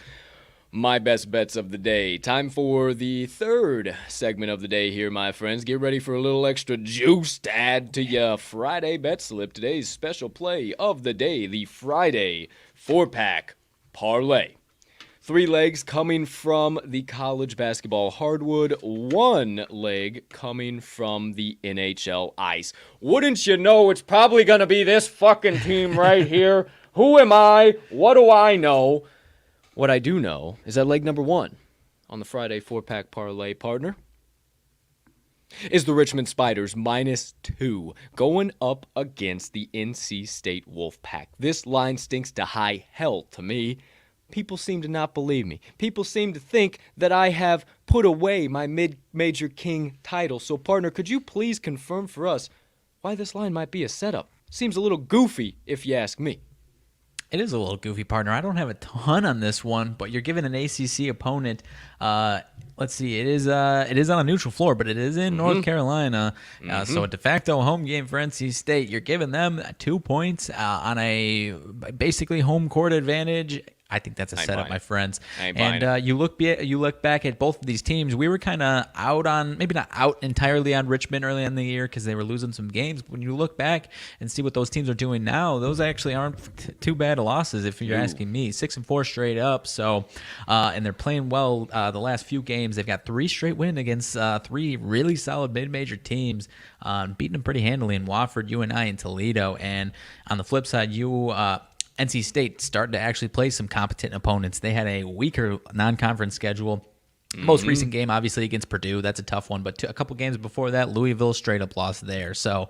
my best bets of the day. Time for the third segment of the day here, my friends. Get ready for a little extra juice to add to your Friday bet slip. Today's special play of the day, the Friday Four Pack Parlay. 3 legs coming from the college basketball hardwood, 1 leg coming from the NHL ice. Wouldn't you know it's probably going to be this fucking team right here? Who am I? What do I know? What I do know is that leg number 1 on the Friday Four Pack Parlay, partner, is the Richmond Spiders -2 going up against the NC State Wolfpack. This line stinks to high hell to me. People seem to not believe me. People seem to think that I have put away my mid-major king title. So, partner, could you please confirm for us why this line might be a setup? Seems a little goofy, if you ask me. It is a little goofy, partner. I don't have a ton on this one, but you're given an ACC opponent. Let's see. It is on a neutral floor, but it is in North Carolina. So a de facto home game for NC State. You're giving them 2 points on a basically home court advantage. I think that's a setup, my friends. And you look back at both of these teams. We were kind of out on, maybe not out entirely on Richmond early in the year because they were losing some games. But when you look back and see what those teams are doing now, those actually aren't too bad losses if you're asking me. 6-4 straight up. So, and they're playing well the last few games. They've got 3 straight wins against 3 really solid mid-major teams, beating them pretty handily in Wofford, UNI, and Toledo. And on the flip side, NC State started to actually play some competent opponents. They had a weaker non-conference schedule. Most recent game, obviously, against Purdue. That's a tough one. But a couple games before that, Louisville straight up lost there. So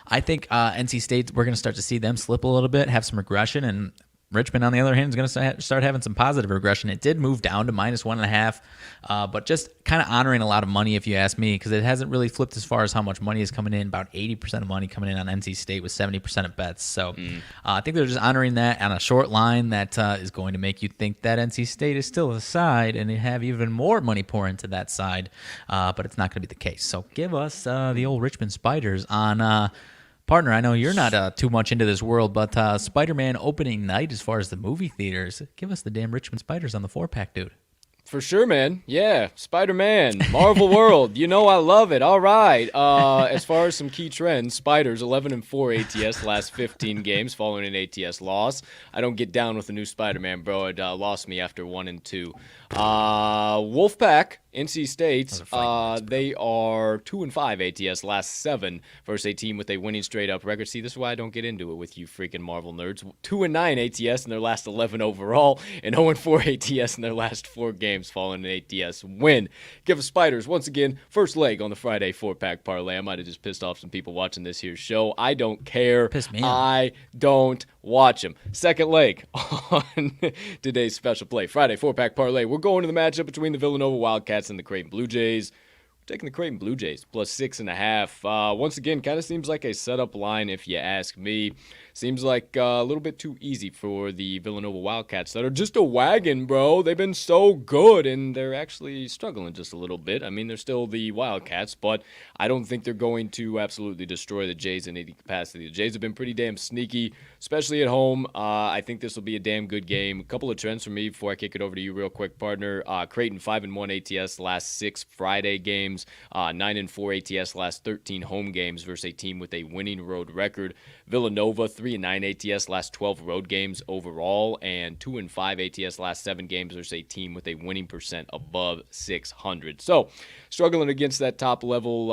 I think NC State, we're going to start to see them slip a little bit, have some regression. And Richmond, on the other hand, is going to start having some positive regression. It did move down to -1.5, but just kind of honoring a lot of money, if you ask me, because it hasn't really flipped as far as how much money is coming in. About 80% of money coming in on NC State with 70% of bets. So I think they're just honoring that on a short line that is going to make you think that NC State is still a side and have even more money pour into that side, but it's not going to be the case. So give us the old Richmond Spiders on... Partner, I know you're not too much into this world, but Spider-Man opening night as far as the movie theaters, give us the damn Richmond Spiders on the 4-pack, dude. For sure, man. Yeah, Spider-Man, Marvel World. You know I love it. All right. As far as some key trends, Spiders 11-4 ATS last 15 games following an ATS loss. I don't get down with the new Spider-Man, bro. It lost me after 1-2. Wolfpack, NC State, they are 2-5 ATS last 7 versus a team with a winning straight-up record. See, this is why I don't get into it with you freaking Marvel nerds. 2-9 ATS in their last 11 overall, and 0-4 ATS in their last 4 games following an ATS win. Give us Spiders, once again, first leg on the Friday 4-pack parlay. I might have just pissed off some people watching this here show. I don't care. Piss me off. I don't watch them. Second leg on today's special play. Friday 4-pack parlay. We're going to the matchup between the Villanova Wildcats and the Creighton Blue Jays. We're taking the Creighton Blue Jays plus 6.5. Once again, kind of seems like a setup line if you ask me. Seems like a little bit too easy for the Villanova Wildcats that are just a wagon, bro. They've been so good, and they're actually struggling just a little bit. I mean, they're still the Wildcats, but I don't think they're going to absolutely destroy the Jays in any capacity. The Jays have been pretty damn sneaky, especially at home. I think this will be a damn good game. A couple of trends for me before I kick it over to you real quick, partner. Creighton 5-1 ATS last 6 Friday games, 9-4 ATS last 13 home games versus a team with a winning road record. Villanova 3-9 ATS last 12 road games overall, and 2-5 ATS last 7 games versus a team with a winning percent above 600. So, struggling against that top level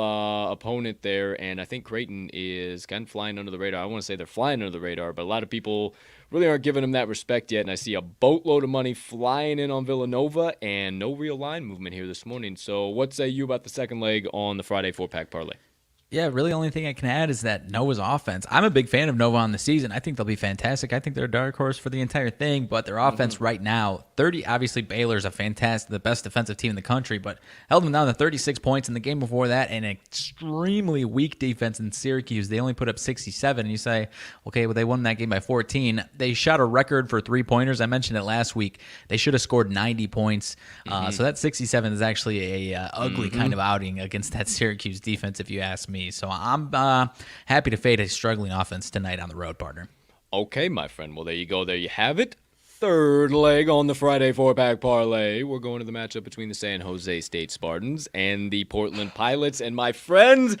opponent there, and I think Creighton is kind of flying under the radar. I want to say they're flying under the radar, but a lot of people really aren't giving them that respect yet, and I see a boatload of money flying in on Villanova and no real line movement here this morning. So, what say you about the second leg on the Friday 4-pack parlay? Yeah, really, the only thing I can add is that Nova's offense. I'm a big fan of Nova on the season. I think they'll be fantastic. I think they're a dark horse for the entire thing, but their offense right now, 30, obviously Baylor's the best defensive team in the country, but held them down to 36 points in the game before that, and an extremely weak defense in Syracuse. They only put up 67, and you say, okay, well, they won that game by 14. They shot a record for three-pointers. I mentioned it last week. They should have scored 90 points, so that 67 is actually a ugly kind of outing against that Syracuse defense, if you ask me. So I'm happy to fade a struggling offense tonight on the road, partner. Okay, my friend. Well, there you go. There you have it. Third leg on the Friday 4-pack parlay. We're going to the matchup between the San Jose State Spartans and the Portland Pilots. And my friends,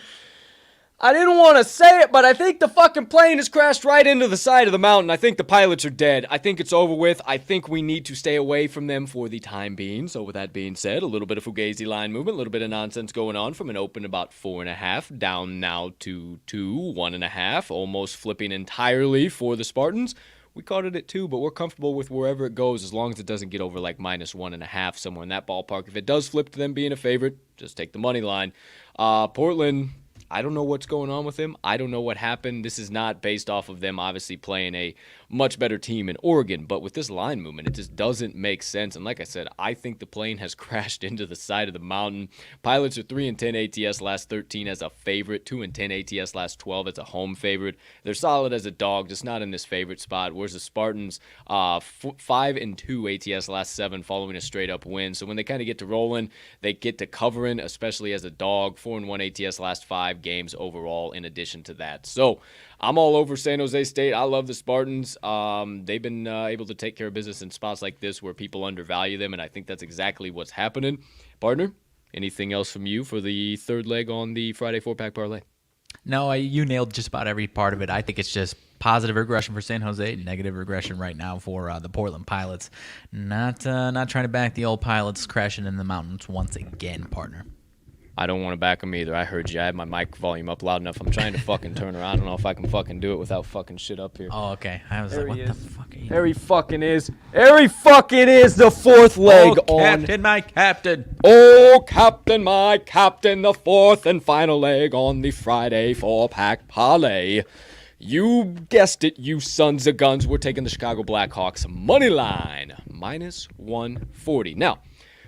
I didn't want to say it, but I think the fucking plane has crashed right into the side of the mountain. I think the Pilots are dead. I think it's over with. I think we need to stay away from them for the time being. So with that being said, a little bit of Fugazi line movement, a little bit of nonsense going on from an open about 4.5 down now to 2, 1.5, almost flipping entirely for the Spartans. We caught it at 2, but we're comfortable with wherever it goes as long as it doesn't get over like -1.5, somewhere in that ballpark. If it does flip to them being a favorite, just take the money line. Portland, I don't know what's going on with him. I don't know what happened. This is not based off of them obviously playing a much better team in Oregon, but with this line movement, it just doesn't make sense. And like I said, I think the plane has crashed into the side of the mountain. Pilots are 3-10 ATS last 13 as a favorite, 2-10 ATS last 12 as a home favorite. They're solid as a dog, just not in this favorite spot. Whereas the Spartans, 5-2 ATS last 7 following a straight up win. So when they kind of get to rolling, they get to covering, especially as a dog. 4-1 ATS last 5 games overall in addition to that. So I'm all over San Jose State. I love the Spartans. They've been able to take care of business in spots like this where people undervalue them, and I think that's exactly what's happening. Partner, anything else from you for the third leg on the Friday Four Pack Parlay? No, you nailed just about every part of it. I think it's just positive regression for San Jose, negative regression right now for the Portland Pilots. Not trying to back the old Pilots crashing in the mountains once again, partner. I don't want to back them either. I heard you. I had my mic volume up loud enough. I'm trying to fucking turn around. I don't know if I can fucking do it without fucking shit up here. Oh, okay. I was like, what the fuck are you There he fucking is. There he fucking is, the fourth leg on. Captain, my captain. Oh, captain, my captain, the fourth and final leg on the Friday Four Pack Parlay. You guessed it, you sons of guns. We're taking the Chicago Blackhawks money line, -140. Now,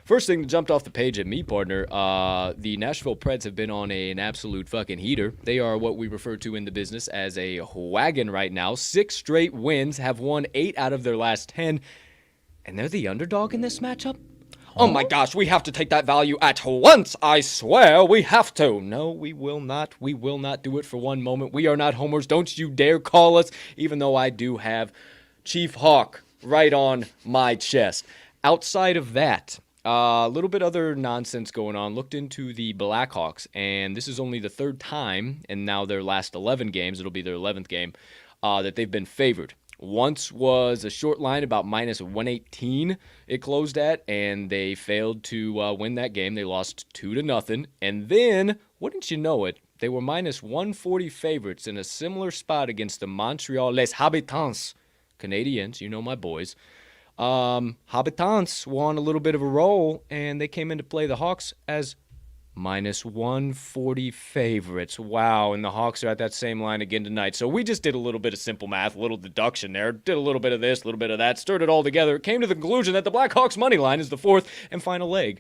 first thing that jumped off the page at me, partner, the Nashville Preds have been on an absolute fucking heater. They are what we refer to in the business as a wagon right now. 6 straight wins, have won 8 out of their last 10, and they're the underdog in this matchup? Oh my gosh, we have to take that value at once. I swear we have to. No, we will not. We will not do it for one moment. We are not homers. Don't you dare call us, even though I do have Chief Hawk right on my chest. Outside of that, a little bit other nonsense going on. Looked into the Blackhawks, and this is only the third time, and now their last 11 games, it'll be their 11th game, that they've been favored. Once was a short line about -118 it closed at, and they failed to win that game. They lost 2-0. And then, wouldn't you know it, they were -140 favorites in a similar spot against the Montreal Les Habitants, Canadians, you know my boys. Habitants were on a little bit of a roll, and they came in to play the Hawks as -140 favorites. Wow, and the Hawks are at that same line again tonight. So we just did a little bit of simple math, a little deduction there, did a little bit of this, a little bit of that, stirred it all together, came to the conclusion that the Blackhawks money line is the fourth and final leg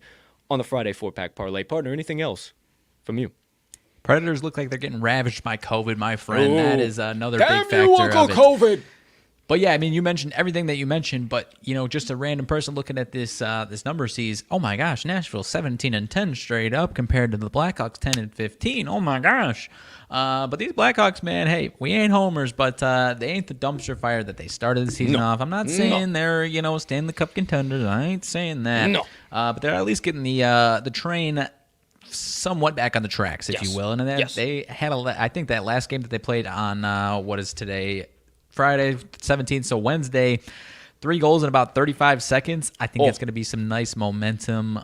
on the Friday Four Pack Parlay. Partner, anything else from you? Predators look like they're getting ravaged by COVID, my friend. Ooh. That is another Damn big factor you, Uncle of it. COVID! But yeah, I mean, you mentioned everything that you mentioned, but just a random person looking at this this number sees, oh my gosh, Nashville 17-10 straight up compared to the Blackhawks 10-15. Oh my gosh. But these Blackhawks, man, hey, we ain't homers, but they ain't the dumpster fire that they started the season off. I'm not saying they're Stanley Cup contenders. I ain't saying that. No. But they're at least getting the train somewhat back on the tracks, if you will. And they had I think that last game that they played on what is today, Friday 17th, so Wednesday, 3 goals in about 35 seconds. I think it's going to be some nice momentum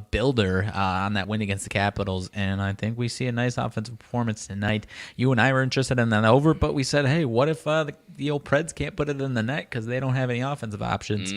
builder on that win against the Capitals, and I think we see a nice offensive performance tonight. You and I were interested in that over, but we said, hey, what if the old Preds can't put it in the net because they don't have any offensive options?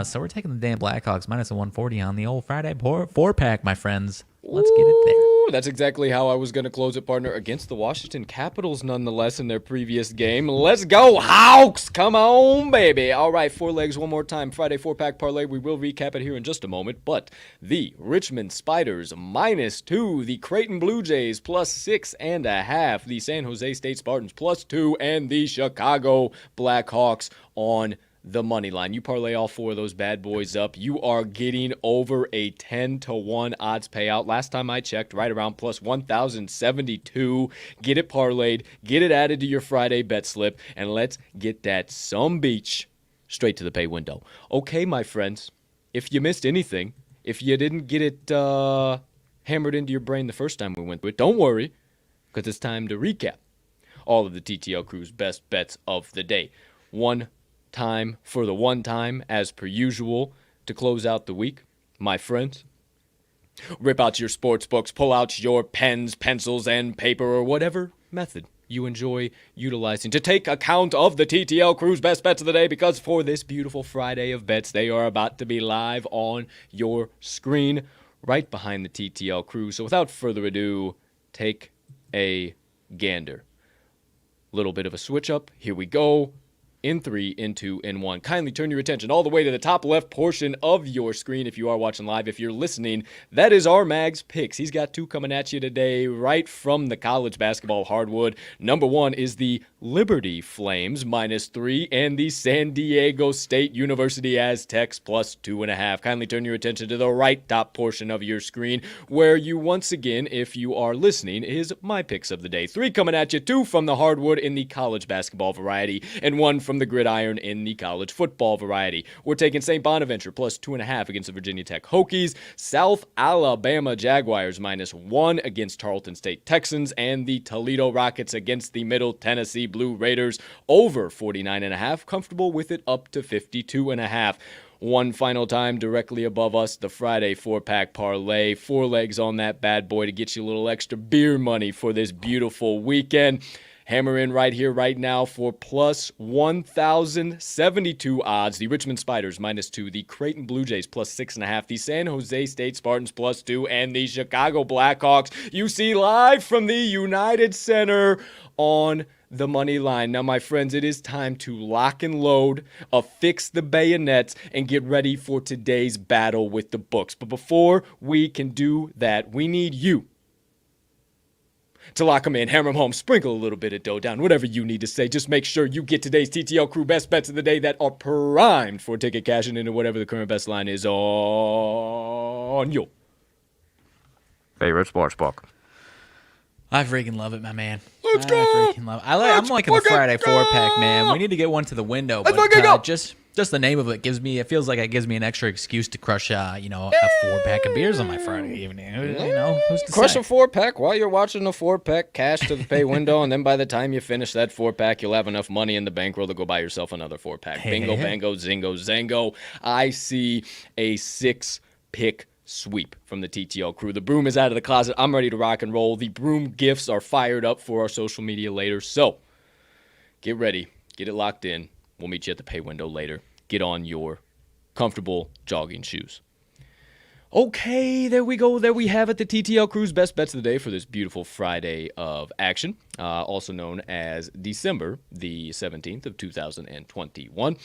So we're taking the damn Blackhawks -140 on the old Friday four-pack, my friends. Let's get it there. That's exactly how I was going to close it, partner, against the Washington Capitals, nonetheless, in their previous game. Let's go, Hawks! Come on, baby. All right, 4 legs one more time. Friday Four-Pack Parlay. We will recap it here in just a moment, but the Richmond Spiders -2, the Creighton Blue Jays +6.5, the San Jose State Spartans +2, and the Chicago Blackhawks on the money line. You parlay all 4 of those bad boys up, you are getting over a 10-1 odds payout. Last time I checked, right around +1,072. Get it parlayed, get it added to your Friday bet slip, and let's get that some beach straight to the pay window. Okay, my friends, if you missed anything, if you didn't get it hammered into your brain the first time we went through it, don't worry, because it's time to recap all of the TTL crew's best bets of the day. One time for the one time, as per usual, to close out the week. My friends, rip out your sports books, pull out your pens, pencils, and paper, or whatever method you enjoy utilizing to take account of the TTL crew's best bets of the day, because for this beautiful Friday of bets, they are about to be live on your screen right behind the TTL crew. So without further ado, take a gander. Little bit of a switch up. Here we go. In 3, in 2, in 1. Kindly turn your attention all the way to the top left portion of your screen if you are watching live. If you're listening, that is RMags picks. He's got 2 coming at you today right from the college basketball hardwood. Number 1 is the Liberty Flames -3 and the San Diego State University Aztecs +2.5. Kindly turn your attention to the right top portion of your screen where you once again, if you are listening, is my picks of the day. 3 coming at you, 2 from the hardwood in the college basketball variety and 1 from the gridiron in the college football variety. We're taking St. Bonaventure +2.5 against the Virginia Tech Hokies, South Alabama Jaguars -1 against Tarleton State Texans, and the Toledo Rockets against the Middle Tennessee Blue Raiders over 49.5. Comfortable with it up to 52.5. One final time, directly above us, the Friday Four Pack Parlay. 4 legs on that bad boy to get you a little extra beer money for this beautiful weekend. Hammer in right here, right now for plus 1,072 odds. The Richmond Spiders -2, the Creighton Blue Jays +6.5, the San Jose State Spartans +2, and the Chicago Blackhawks. You see live from the United Center on the money line. Now, my friends, it is time to lock and load, affix the bayonets, and get ready for today's battle with the books. But before we can do that, we need you to lock them in, hammer them home, sprinkle a little bit of dough down, whatever you need to say. Just make sure you get today's TTL Crew best bets of the day that are primed for ticket cashing into whatever the current best line is on your favorite sports book. I freaking love it, my man. Let's go. I freaking love it. I'm liking the Friday Four Pack, man. We need to get one to the window, but just the name of it feels like it gives me an extra excuse to crush, a 4-pack of beers on my Friday evening. Who's to Crush say? a 4-pack while you're watching the 4-pack, cash to the pay window, and then by the time you finish that 4-pack, you'll have enough money in the bankroll to go buy yourself another 4-pack. Bingo, bango, zingo, zango. I see a 6-pick sweep from the TTL Crew. The broom is out of the closet. I'm ready to rock and roll. The broom gifts are fired up for our social media later. So get ready. Get it locked in. We'll meet you at the pay window later. Get on your comfortable jogging shoes. Okay, there we go. There we have it. The TTL Crew's best bets of the day for this beautiful Friday of action, also known as December the 17th of 2021.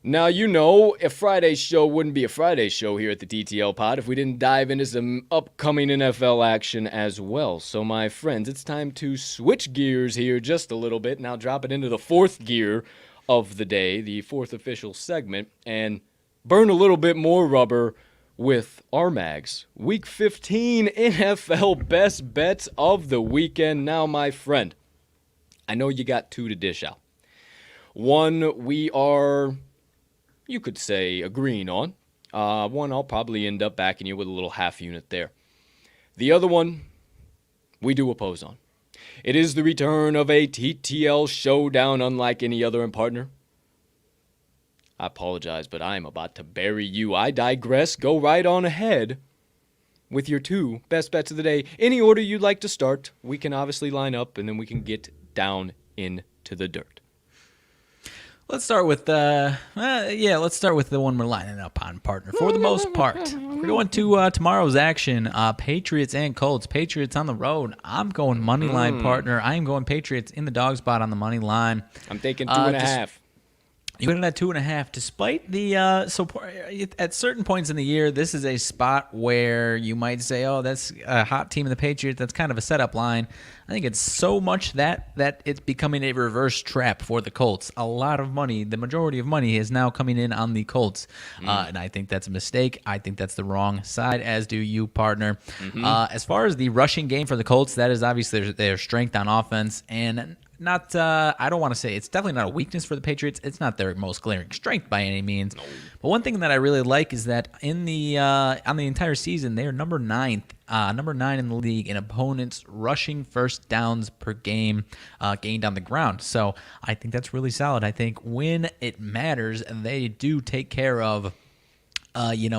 Now, you know, a Friday show wouldn't be a Friday show here at the TTL Pod if we didn't dive into some upcoming NFL action as well. So, my friends, it's time to switch gears here just a little bit. Now, drop it into the 4th gear of the day, the 4th official segment, and burn a little bit more rubber with RMags. Week 15 NFL best bets of the weekend. Now, my friend, I know you got 2 to dish out. One we are, you could say, agreeing on. One I'll probably end up backing you with a little half unit there. The other one we do oppose on. It is the return of a TTL showdown unlike any other in partner. I apologize, but I am about to bury you. I digress. Go right on ahead with your 2 best bets of the day. Any order you'd like to start, we can obviously line up, and then we can get down into the dirt. Let's start with the one we're lining up on, partner. For the most part, we're going to tomorrow's action. Patriots and Colts. Patriots on the road. I'm going money line, partner. I am going Patriots in the dog spot on the money line. I'm taking 2.5. You put it at 2.5. Despite the at certain points in the year, this is a spot where you might say, "Oh, that's a hot team in the Patriots." That's kind of a setup line. I think it's so much that it's becoming a reverse trap for the Colts. A lot of money, the majority of money, is now coming in on the Colts, and I think that's a mistake. I think that's the wrong side, as do you, partner. As far as the rushing game for the Colts, that is obviously their strength on offense, and not I don't want to say it's definitely not a weakness for the Patriots. It's not their most glaring strength by any means. No. But one thing that I really like is that in the on the entire season, they are number 9 in the league in opponents rushing first downs per game gained on the ground. So I think that's really solid. I think when it matters, they do take care of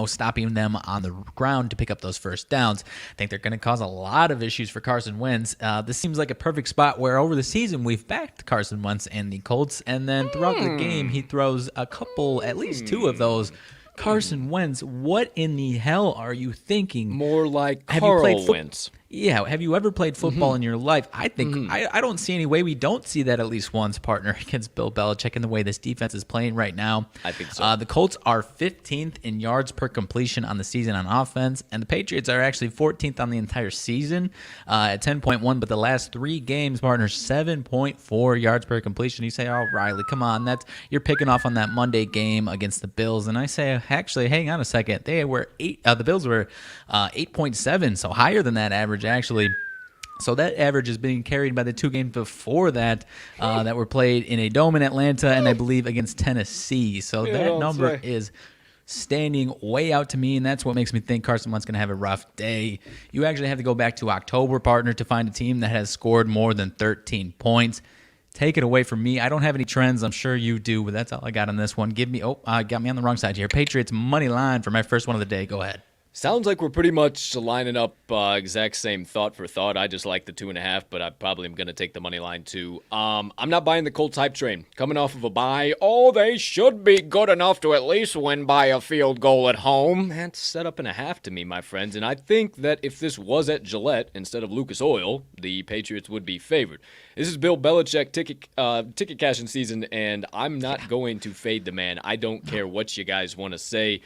stopping them on the ground to pick up those first downs. I think they're going to cause a lot of issues for Carson Wentz. This seems like a perfect spot where over the season we've backed Carson Wentz and the Colts, and then throughout the game he throws at least 2 of those. Carson Wentz, what in the hell are you thinking? More like Carl Wentz. Yeah, have you ever played football in your life? I think I don't see any way we don't see that at least once, partner, against Bill Belichick in the way this defense is playing right now. I think so. The Colts are 15th in yards per completion on the season on offense, and the Patriots are actually 14th on the entire season at 10.1, but the last 3 games, partner, 7.4 yards per completion. You say, oh, Riley, come on, you're picking off on that Monday game against the Bills, and I say, actually, hang on a second. The Bills were 8.7, so higher than that average, actually. So that average is being carried by the 2 games before that that were played in a dome in Atlanta and I believe against Tennessee. So that number is standing way out to me, and that's what makes me think Carson Wentz going to have a rough day. You actually have to go back to October, partner, to find a team that has scored more than 13 points. Take it away from me. I don't have any trends. I'm sure you do, but that's all I got on this one. Got me on the wrong side here. Patriots money line for my first one of the day. Go ahead. Sounds like we're pretty much lining up exact same thought for thought. I just like the 2.5, but I probably am going to take the money line too. I'm not buying the Colts hype train. Coming off of a bye, they should be good enough to at least win by a field goal at home. That's set up in a half to me, my friends. And I think that if this was at Gillette instead of Lucas Oil, the Patriots would be favored. This is Bill Belichick ticket cashing season, and I'm not going to fade the man. I don't care what you guys want to say.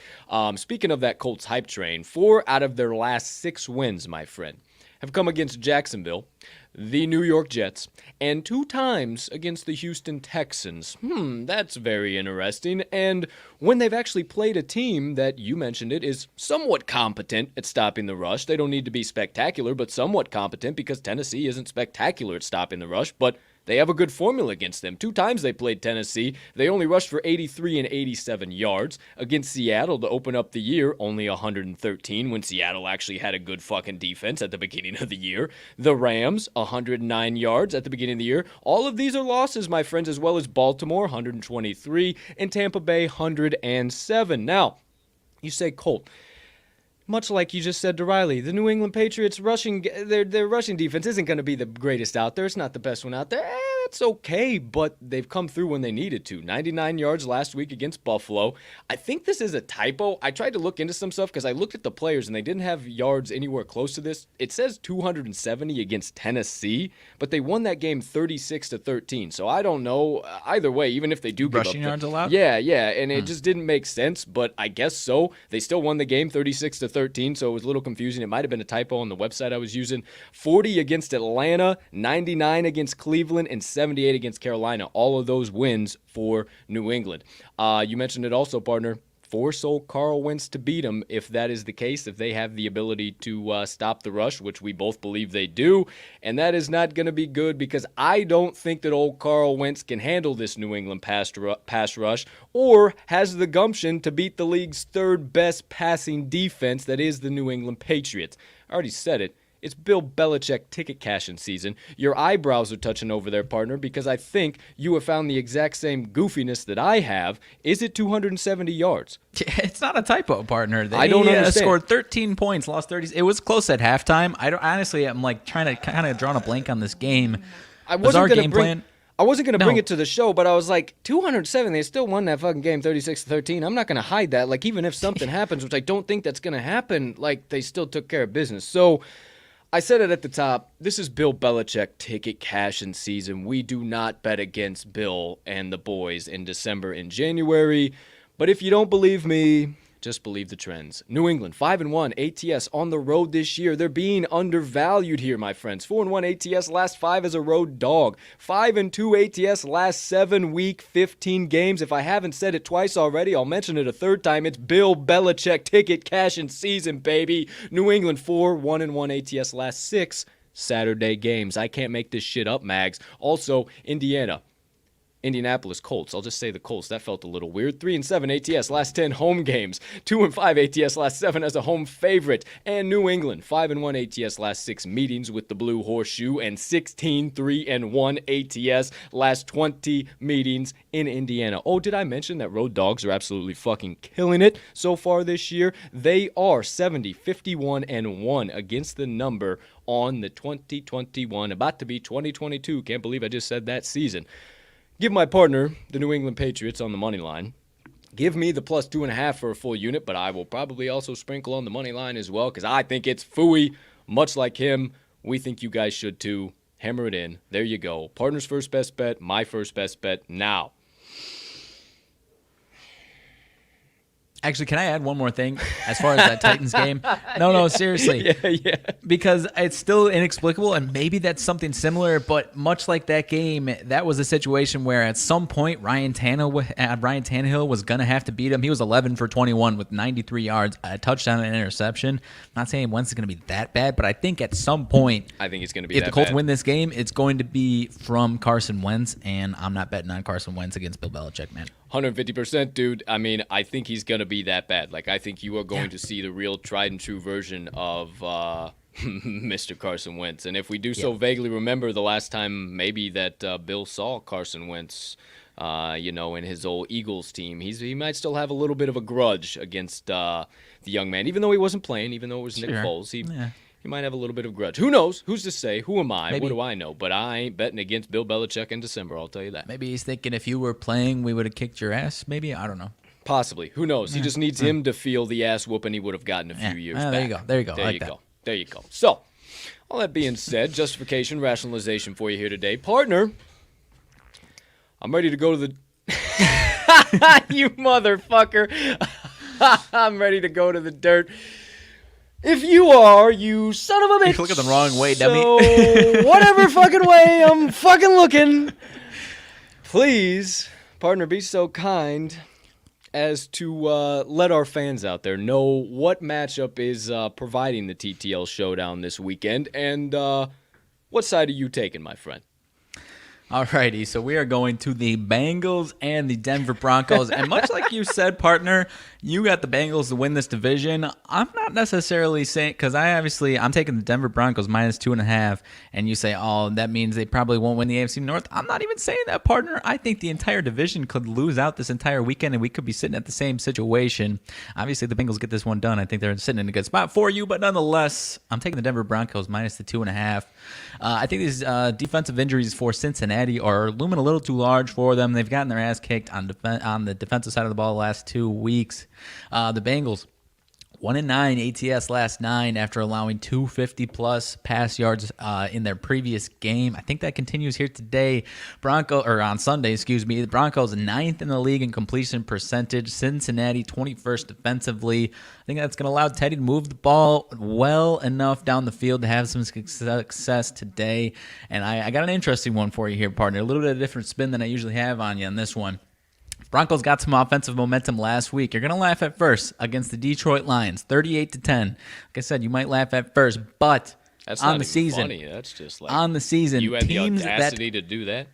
Speaking of that Colts hype train, 4 out of their last 6 wins, my friend, have come against Jacksonville, the New York Jets, and 2 times against the Houston Texans. That's very interesting. And when they've actually played a team that, you mentioned it, is somewhat competent at stopping the rush. They don't need to be spectacular, but somewhat competent, because Tennessee isn't spectacular at stopping the rush, but they have a good formula against them. 2 times they played Tennessee. They only rushed for 83 and 87 yards. Against Seattle to open up the year, only 113 when Seattle actually had a good fucking defense at the beginning of the year. The Rams, 109 yards at the beginning of the year. All of these are losses, my friends, as well as Baltimore, 123, and Tampa Bay, 107. Now, you say, Colt, much like you just said to Riley, the New England Patriots their rushing defense isn't going to be the greatest out there. It's not the best one out there. That's okay, but they've come through when they needed to. 99 yards last week against Buffalo. I think this is a typo. I tried to look into some stuff because I looked at the players and they didn't have yards anywhere close to this. It says 270 against Tennessee, but they won that game 36-13. So I don't know. Either way, even if they do give rushing yards allowed? Yeah, and it just didn't make sense, but I guess so. They still won the game 36-13, so it was a little confusing. It might have been a typo on the website I was using. 40 against Atlanta, 99 against Cleveland, and 78 against Carolina. All of those wins for New England. You mentioned it also, partner. Force old Carl Wentz to beat him if that is the case, if they have the ability to stop the rush, which we both believe they do. And that is not going to be good because I don't think that old Carl Wentz can handle this New England pass rush or has the gumption to beat the league's 3rd best passing defense, that is the New England Patriots. I already said it. It's Bill Belichick ticket cashing season. Your eyebrows are touching over there, partner, because I think you have found the exact same goofiness that I have. Is it 270 yards? It's not a typo, partner. I don't understand. Scored 13 points, lost 30. It was close at halftime. I'm like trying to kind of draw a blank on this game. I wasn't going to bring it to the show, but I was like, 207, they still won that fucking game 36-13. I'm not going to hide that. Like, even if something happens, which I don't think that's going to happen, like, they still took care of business. So I said it at the top. This is Bill Belichick ticket cashing season. We do not bet against Bill and the boys in December and January. But if you don't believe me, just believe the trends. New England, 5-1 ATS on the road this year. They're being undervalued here, my friends. 4-1 ATS last 5 as a road dog. 5-2 ATS last 7 week 15 games. If I haven't said it twice already, I'll mention it a 3rd time. It's Bill Belichick ticket cashing season, baby. New England 4-1 ATS last 6 Saturday games. I can't make this shit up, Mags. Also, Indianapolis Colts. I'll just say the Colts. That felt a little weird. 3-7 ATS last 10 home games. 2-5 ATS last 7 as a home favorite. And New England 5-1 ATS last 6 meetings with the Blue Horseshoe, and 16-3-1 ATS last 20 meetings in Indiana. Oh, did I mention that road dogs are absolutely fucking killing it so far this year? They are 70-51-1 against the number on the 2021, about to be 2022. Can't believe I just said that season. Give my partner, the New England Patriots, on the money line. Give me the plus 2.5 for a full unit, but I will probably also sprinkle on the money line as well because I think it's phooey much like him, we think you guys should too. Hammer it in. There you go. Partner's first best bet, my first best bet now. Actually, can I add one more thing as far as that Titans game? No, seriously. Yeah. Because it's still inexplicable, and maybe that's something similar, but much like that game, that was a situation where at some point Ryan Tannehill was going to have to beat him. He was 11 for 21 with 93 yards, a touchdown and an interception. I'm not saying Wentz is going to be that bad, but I think at some point, I think it's going to be if that the Colts bad. win this game, it's going to be from Carson Wentz, and I'm not betting on Carson Wentz against Bill Belichick, man. 150%, dude. I mean, I think he's going to be that bad. Like, I think you are going to see the real tried and true version of Mr. Carson Wentz. And if we do so vaguely remember the last time maybe that Bill saw Carson Wentz, in his old Eagles team, he might still have a little bit of a grudge against the young man. Even though he wasn't playing, even though it was Nick Foles, he might have a little bit of grudge. Who knows? Who's to say? Who am I? What do I know? But I ain't betting against Bill Belichick in December, I'll tell you that. Maybe he's thinking if you were playing, we would have kicked your ass. Maybe. I don't know. Possibly. Who knows? He just needs him to feel the ass whooping he would have gotten a few years back. There you go. There you go. So, all that being said, justification, rationalization for you here today. Partner, I'm ready to go to the... You motherfucker. I'm ready to go to the dirt. If you are, you son of a bitch. You're looking the wrong way, dummy. So, whatever fucking way I'm fucking looking, please, partner, be so kind as to let our fans out there know what matchup is providing the TTL showdown this weekend, and what side are you taking, my friend? Alrighty, so we are going to the Bengals and the Denver Broncos. And much like you said, partner, you got the Bengals to win this division. I'm not necessarily saying, because I'm taking the Denver Broncos minus 2.5, and you say, oh, that means they probably won't win the AFC North. I'm not even saying that, partner. I think the entire division could lose out this entire weekend, and we could be sitting at the same situation. Obviously, the Bengals get this one done. I think they're sitting in a good spot for you, but nonetheless, I'm taking the Denver Broncos minus the 2.5. I think these defensive injuries for Cincinnati are looming a little too large for them. They've gotten their ass kicked on the defensive side of the ball the last 2 weeks. The Bengals, 1-9 ATS last 9 after allowing 250-plus pass yards in their previous game. I think that continues here today. On Sunday, The Broncos 9th in the league in completion percentage. Cincinnati 21st defensively. I think that's going to allow Teddy to move the ball well enough down the field to have some success today. And I got an interesting one for you here, partner. A little bit of a different spin than I usually have on you on this one. Broncos got some offensive momentum last week. You're going to laugh at first against the Detroit Lions, 38-10. Like I said, you might laugh at first, but that's on not the season, funny. That's just like on the season, you had the audacity to do that.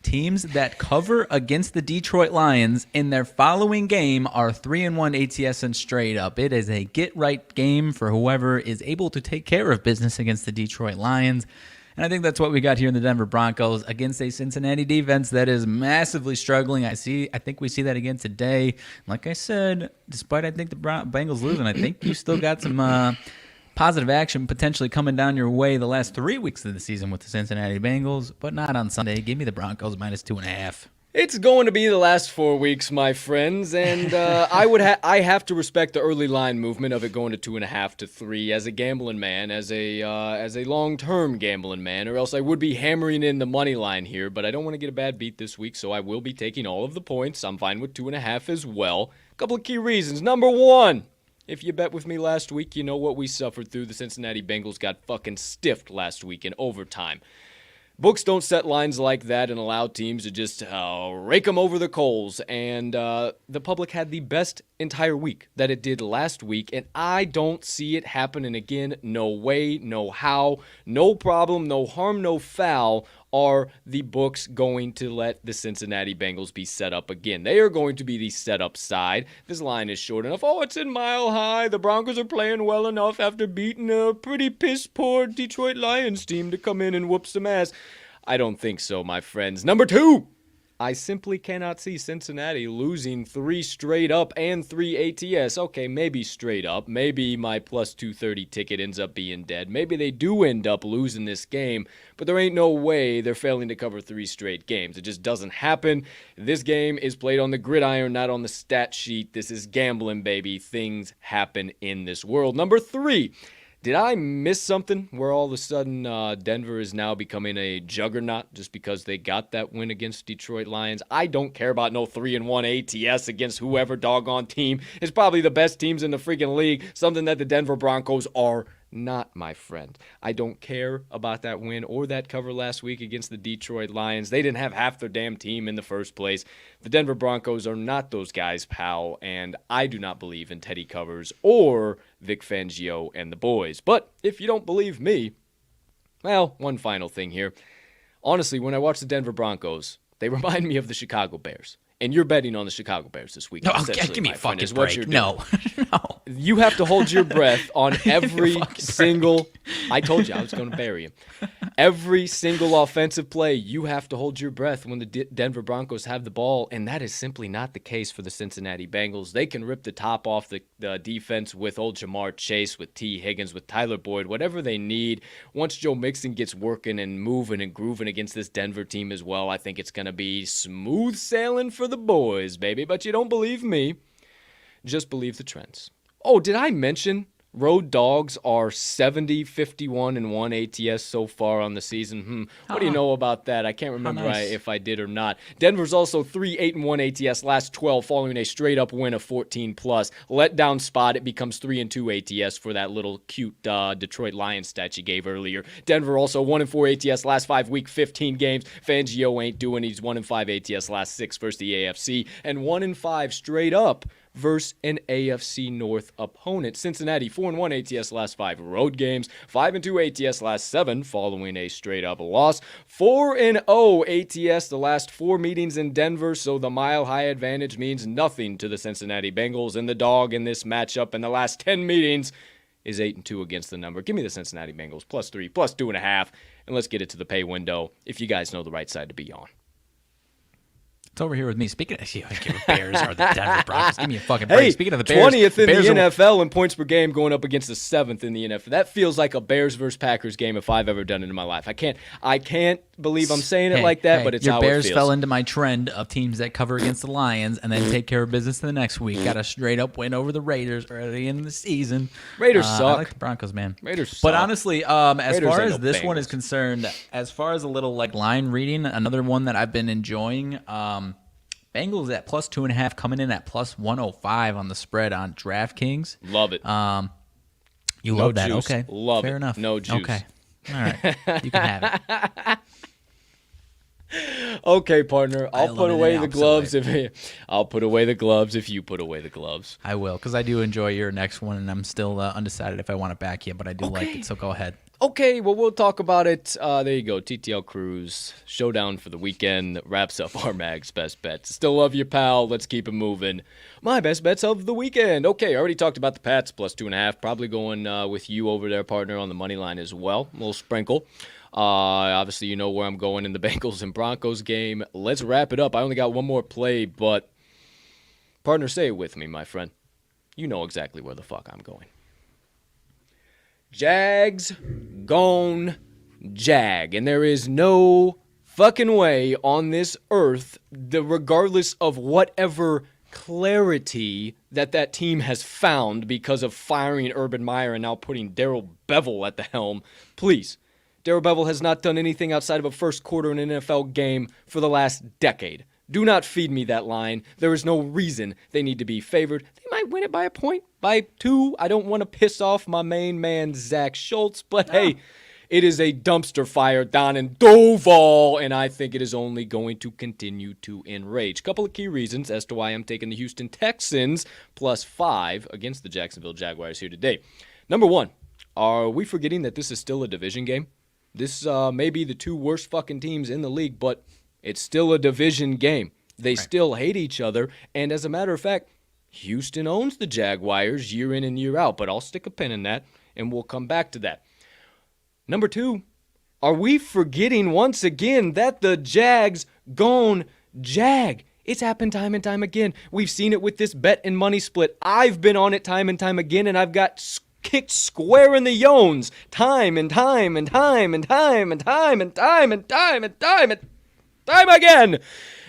Teams that cover against the Detroit Lions in their following game are 3-1 ATS and straight up. It is a get-right game for whoever is able to take care of business against the Detroit Lions. And I think that's what we got here in the Denver Broncos against a Cincinnati defense that is massively struggling. I think we see that again today. Like I said, despite I think the Bengals losing, I think you still got some positive action potentially coming down your way the last 3 weeks of the season with the Cincinnati Bengals, but not on Sunday. Give me the Broncos minus 2.5. It's going to be the last 4 weeks, my friends, and I have to respect the early line movement of it going to 2.5 to 3 as a gambling man, as a long-term gambling man, or else I would be hammering in the money line here. But I don't want to get a bad beat this week, so I will be taking all of the points. I'm fine with 2.5 as well. A couple of key reasons. Number one, if you bet with me last week, you know what we suffered through. The Cincinnati Bengals got fucking stiffed last week in overtime. Books don't set lines like that and allow teams to just rake them over the coals. And the public had the best entire week that it did last week. And I don't see it happening again. No way, no how, no problem, no harm, no foul. Are the books going to let the Cincinnati Bengals be set up again? They are going to be the setup side. This line is short enough. Oh, it's in Mile High. The Broncos are playing well enough after beating a pretty piss-poor Detroit Lions team to come in and whoop some ass. I don't think so, my friends. Number two, I simply cannot see Cincinnati losing 3 straight up and 3 ATS. Okay, maybe straight up. Maybe my plus 230 ticket ends up being dead. Maybe they do end up losing this game, but there ain't no way they're failing to cover 3 straight games. It just doesn't happen. This game is played on the gridiron, not on the stat sheet. This is gambling, baby. Things happen in this world. Number 3. Did I miss something where all of a sudden Denver is now becoming a juggernaut just because they got that win against Detroit Lions? I don't care about no 3-1 ATS against whoever doggone team is probably the best teams in the freaking league, something that the Denver Broncos are not, my friend. I don't care about that win or that cover last week against the Detroit Lions. They didn't have half their damn team in the first place. The Denver Broncos are not those guys, pal, and I do not believe in Teddy Covers or Vic Fangio and the boys. But if you don't believe me, well, one final thing here. Honestly, when I watch the Denver Broncos, they remind me of the Chicago Bears. And you're betting on the Chicago Bears this week. No, give me a fucking break. No. You have to hold your breath on every single. I told you I was going to bury him. Every single offensive play, you have to hold your breath when the Denver Broncos have the ball, and that is simply not the case for the Cincinnati Bengals. They can rip the top off the defense with old Jamar Chase, with T. Higgins, with Tyler Boyd, whatever they need. Once Joe Mixon gets working and moving and grooving against this Denver team as well, I think it's going to be smooth sailing for the boys, baby. But you don't believe me, just believe the trends. Oh, did I mention road dogs are 70-51-1 ATS so far on the season? What do you know about that? I can't remember if I did or not. Denver's also 3-8-1 ATS last 12 following a straight-up win of 14+. Letdown spot, it becomes 3-2 ATS for that little cute Detroit Lions stat you gave earlier. Denver also 1-4 ATS last 5 week, 15 games. Fangio ain't doing. He's 1-5 ATS last 6 versus the AFC, and 1-5 straight up versus an AFC North opponent. Cincinnati 4-1 ATS last 5 road games, 5-2 ATS last 7 following a straight-up loss, 4-0 ATS the last 4 meetings in Denver, so the mile-high advantage means nothing to the Cincinnati Bengals, and the dog in this matchup in the last 10 meetings is 8-2 against the number. Give me the Cincinnati Bengals +3, +2.5, and let's get it to the pay window if you guys know the right side to be on. It's over here with me. Speaking of the Bears or the Denver Broncos, give me a fucking break. Speaking of the Bears, 20th in the NFL in points per game, going up against the 7th in the NFL. That feels like a Bears versus Packers game if I've ever done it in my life. I can't believe I'm saying it like that, but it's how it feels. Your Bears fell into my trend of teams that cover against the Lions and then take care of business the next week. Got a straight up win over the Raiders early in the season. Raiders suck. I like the Broncos, man. Raiders suck. But honestly, as far as this one is concerned, as far as a little like line reading, another one that I've been enjoying. Bengals at +2.5, coming in at +105 on the spread on DraftKings. Love it. You love that? Juice. Okay, love fair it. enough. No juice. Okay, all right, you can have it. Okay, partner. I'll put away the gloves if you put away the gloves. I will, because I do enjoy your next one, and I'm still undecided if I want to back you, but I do like it. So go ahead. Okay, well, we'll talk about it. There you go. TTL Cruise showdown for the weekend wraps up RMags best bets. Still love you, pal. Let's keep it moving. My best bets of the weekend. Okay, I already talked about the Pats +2.5. Probably going with you over there, partner, on the money line as well. A little sprinkle. Obviously, you know where I'm going in the Bengals and Broncos game. Let's wrap it up. I only got one more play, but partner, say it with me, my friend. You know exactly where the fuck I'm going. Jags gone Jag. And there is no fucking way on this earth, regardless of whatever clarity that team has found because of firing Urban Meyer and now putting Darrell Bevell at the helm. Please, Darrell Bevell has not done anything outside of a first quarter in an NFL game for the last decade. Do not feed me that line. There is no reason they need to be favored. They might win it by a point, by 2. I don't want to piss off my main man, Zach Schultz, but hey, it is a dumpster fire down in Duval, and I think it is only going to continue to enrage. Couple of key reasons as to why I'm taking the Houston Texans +5 against the Jacksonville Jaguars here today. Number one, are we forgetting that this is still a division game? This may be the 2 worst fucking teams in the league, but it's still a division game. They still hate each other, and as a matter of fact, Houston owns the Jaguars year in and year out, but I'll stick a pin in that, and we'll come back to that. Number 2, are we forgetting once again that the Jags gone Jag? It's happened time and time again. We've seen it with this bet and money split. I've been on it time and time again, and I've got kicked square in the yones time and time and time and time and time and time and time and time and time again.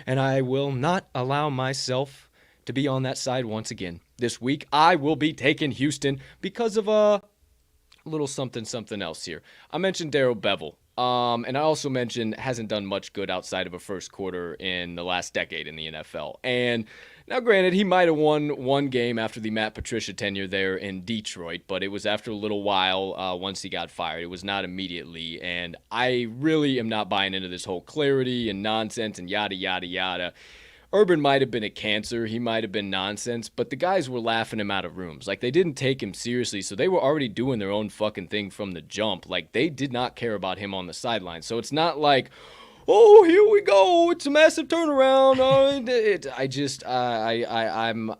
And I will not allow myself to be on that side once again. This week, I will be taking Houston because of little something else here. I mentioned Darrell Bevell. And I also mentioned hasn't done much good outside of a first quarter in the last decade in the NFL. And now, granted, he might have won one game after the Matt Patricia tenure there in Detroit, but it was after a little while once he got fired. It was not immediately. And I really am not buying into this whole clarity and nonsense and yada, yada, yada. Urban might have been a cancer, he might have been nonsense, but the guys were laughing him out of rooms. Like, they didn't take him seriously, so they were already doing their own fucking thing from the jump. Like, they did not care about him on the sideline. So it's not like, oh, here we go, it's a massive turnaround.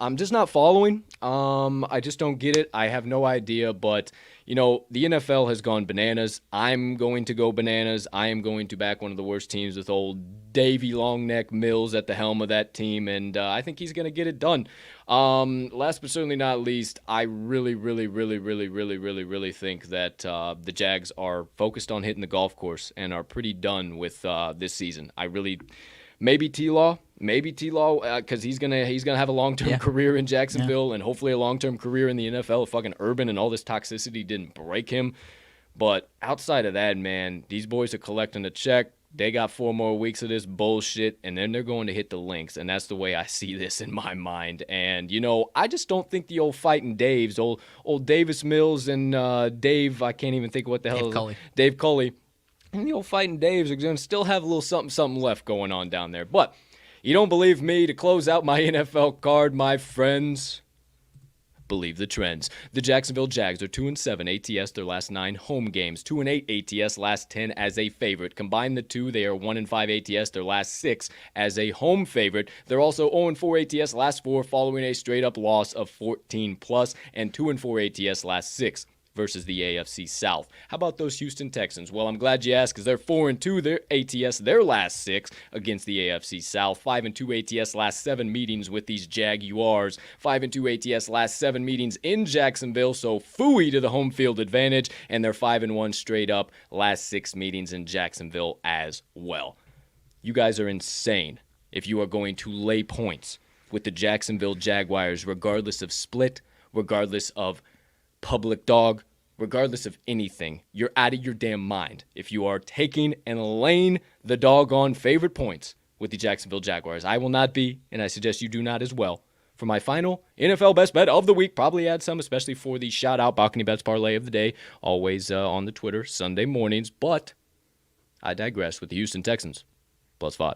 I'm just not following. I just don't get it. I have no idea, but you know, the NFL has gone bananas. I'm going to go bananas. I am going to back one of the worst teams with old Davey Longneck Mills at the helm of that team, and I think he's going to get it done. Last but certainly not least, I really think that the Jags are focused on hitting the golf course and are pretty done with this season. Maybe T-Law, because he's gonna have a long-term career in Jacksonville and hopefully a long-term career in the NFL. If fucking Urban and all this toxicity didn't break him. But outside of that, man, these boys are collecting a check. They got 4 more weeks of this bullshit, and then they're going to hit the links, and that's the way I see this in my mind. And, you know, I just don't think the old fighting Daves, old Davis Mills and Dave, I can't even think what the hell Dave Culley. And the old fighting Daves are going to still have a little something left going on down there. But you don't believe me? To close out my NFL card, my friends, believe the trends. The Jacksonville Jags are 2-7 ATS their last 9 home games, 2-8 ATS last 10 as a favorite. Combine the two, they are 1-5 ATS their last 6 as a home favorite. They're also 0-4 ATS last 4 following a straight-up loss of 14+, and 2-4 ATS last 6 versus the AFC South. How about those Houston Texans? Well, I'm glad you asked, because they're 4-2 their ATS their last 6 against the AFC South. 5-2 ATS last 7 meetings with these Jaguars. 5-2 ATS last 7 meetings in Jacksonville, so phooey to the home field advantage. And they're 5-1 straight up last 6 meetings in Jacksonville as well. You guys are insane if you are going to lay points with the Jacksonville Jaguars, regardless of split, regardless of public dog, regardless of anything. You're out of your damn mind if you are taking and laying the doggone favorite points with the Jacksonville Jaguars. I will not be, and I suggest you do not as well. For my final NFL best bet of the week, probably add some, especially for the shout-out Balcony Bets Parlay of the day, always on the Twitter, Sunday mornings, but I digress with the Houston Texans, +5.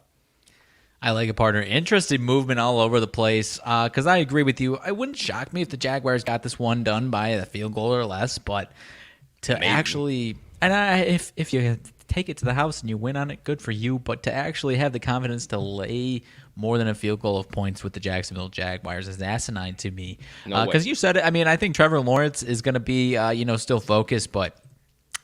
I like it, partner. Interesting movement all over the place, because I agree with you. It wouldn't shock me if the Jaguars got this one done by a field goal or less, but to actually, and if you take it to the house and you win on it, good for you, but to actually have the confidence to lay more than a field goal of points with the Jacksonville Jaguars is asinine to me. Because you said it. I mean, I think Trevor Lawrence is going to be, still focused, but